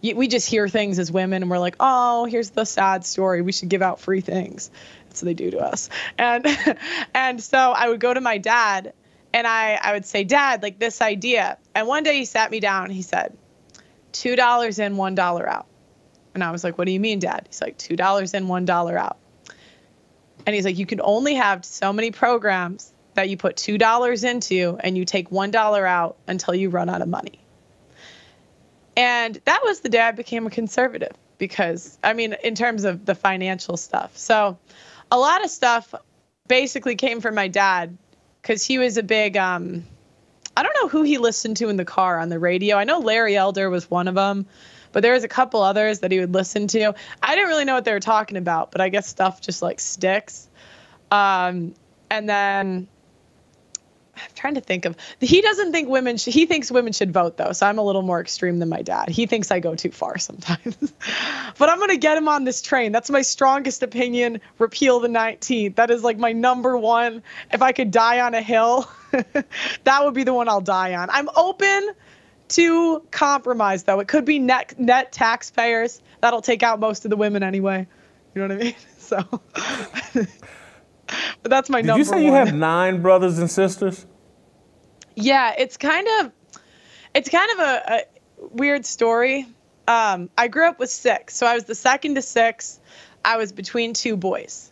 we just hear things as women and we're like, oh, here's the sad story. We should give out free things. That's what they do to us. And so I would go to my dad and I would say, Dad, like this idea. And one day he sat me down and he said, $2 in, $1 out. And I was like, what do you mean, Dad? He's like, $2 in, $1 out. And he's like, you can only have so many programs that you put $2 into and you take $1 out until you run out of money. And that was the day I became a conservative because, in terms of the financial stuff. So a lot of stuff basically came from my dad because he was a big, I don't know who he listened to in the car on the radio. I know Larry Elder was one of them, but there was a couple others that he would listen to. I didn't really know what they were talking about, but I guess stuff just like sticks. And then I'm trying to think of. He doesn't think women. He thinks women should vote though. So I'm a little more extreme than my dad. He thinks I go too far sometimes. But I'm gonna get him on this train. That's my strongest opinion. Repeal the 19th. That is like my number one. If I could die on a hill, that would be the one I'll die on. I'm open to compromise though. It could be net taxpayers. That'll take out most of the women anyway. You know what I mean? So. But that's my number one. Did you say you have 9 brothers and sisters? Yeah, it's kind of a weird story. I grew up with 6, so I was the second to 6. I was between 2 boys.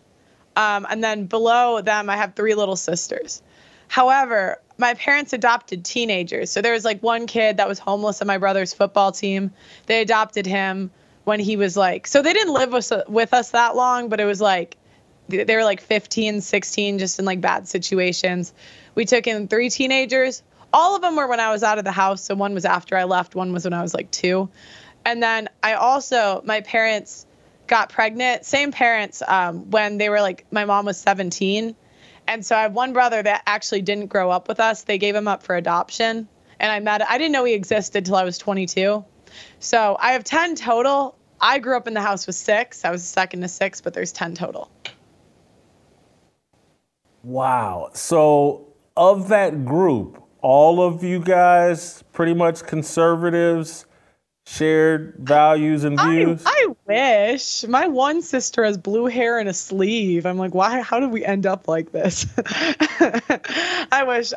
And then below them, I have 3 little sisters. However, my parents adopted teenagers. So there was like one kid that was homeless on my brother's football team. They adopted him when he was like, so they didn't live with us that long, but it was like, they were like 15, 16, just in like bad situations. We took in 3 teenagers. All of them were when I was out of the house. So one was after I left. One was when I was like 2. And then my parents got pregnant. Same parents when they were like, my mom was 17. And so I have one brother that actually didn't grow up with us. They gave him up for adoption. And I didn't know he existed till I was 22. So I have 10 total. I grew up in the house with 6. I was the second to 6, but there's 10 total. Wow. So of that group, all of you guys pretty much conservatives, shared values and views? I wish. My one sister has blue hair and a sleeve. I'm like, why? How did we end up like this? I wish.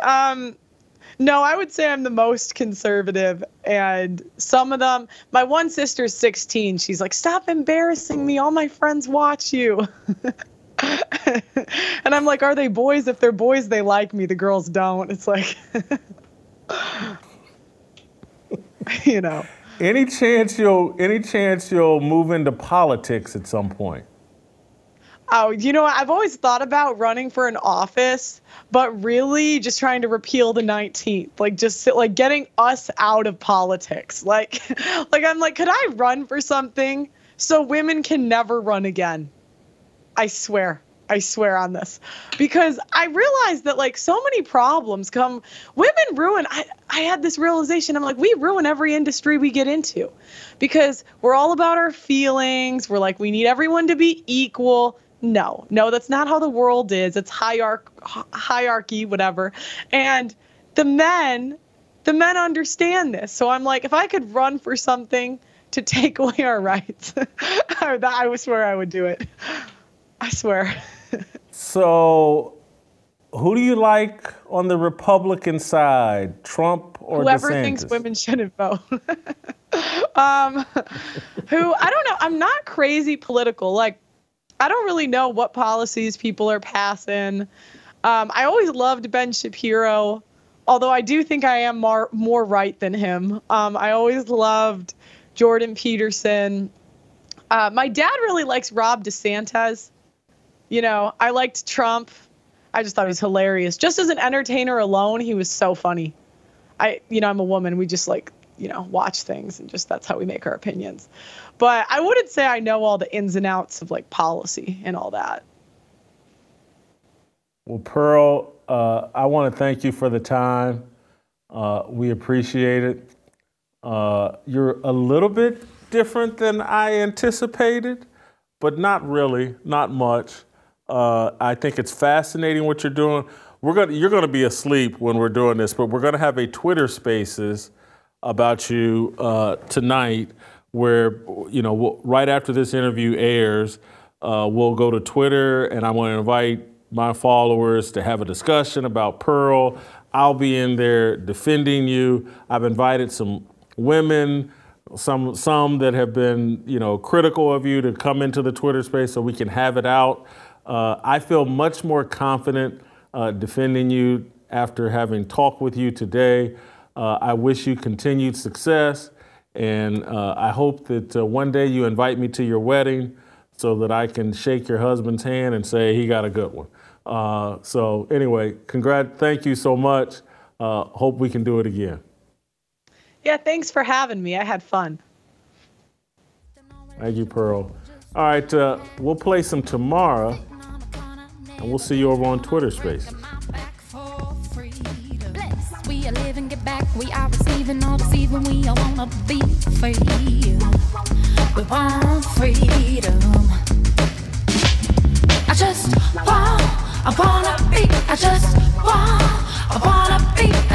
No, I would say I'm the most conservative. And some of them, my one sister's 16. She's like, stop embarrassing me. All my friends watch you. And I'm like, are they boys? If they're boys, they like me. The girls don't. It's like, you know. Any chance you'll move into politics at some point? Oh, you know, I've always thought about running for an office, but really just trying to repeal the 19th, like just like getting us out of politics. Like I'm like, could I run for something so women can never run again? I swear on this, because I realized that like so many problems come, women ruin. I had this realization. I'm like, we ruin every industry we get into because we're all about our feelings. We're like, we need everyone to be equal. No, that's not how the world is. It's hierarchy, whatever. And the men understand this. So I'm like, if I could run for something to take away our rights, I swear I would do it. I swear. So, who do you like on the Republican side, Trump or Whoever DeSantis? thinks women shouldn't vote. I don't know. I'm not crazy political. Like, I don't really know what policies people are passing. I always loved Ben Shapiro, although I do think I am more right than him. I always loved Jordan Peterson. My dad really likes Ron DeSantis. You know, I liked Trump. I just thought he was hilarious. Just as an entertainer alone, he was so funny. I'm a woman. We just like, watch things and just that's how we make our opinions. But I wouldn't say I know all the ins and outs of like policy and all that. Well, Pearl, I want to thank you for the time. We appreciate it. You're a little bit different than I anticipated, but not really, not much. I think it's fascinating what you're doing. You're gonna be asleep when we're doing this, but we're gonna have a Twitter Spaces about you tonight, where right after this interview airs, we'll go to Twitter, and I want to invite my followers to have a discussion about Pearl. I'll be in there defending you. I've invited some women, some that have been critical of you to come into the Twitter space so we can have it out. I feel much more confident defending you after having talked with you today. I wish you continued success, and I hope that one day you invite me to your wedding so that I can shake your husband's hand and say he got a good one. So anyway, thank you so much. Hope we can do it again. Yeah, thanks for having me. I had fun. Thank you, Pearl. All right, we'll play some tomorrow, and we'll see you over on Twitter Spaces. you live and get back. We are receiving all deceiving. We all wanna be free. We want freedom. I just want, I wanna be. I just want, I wanna be.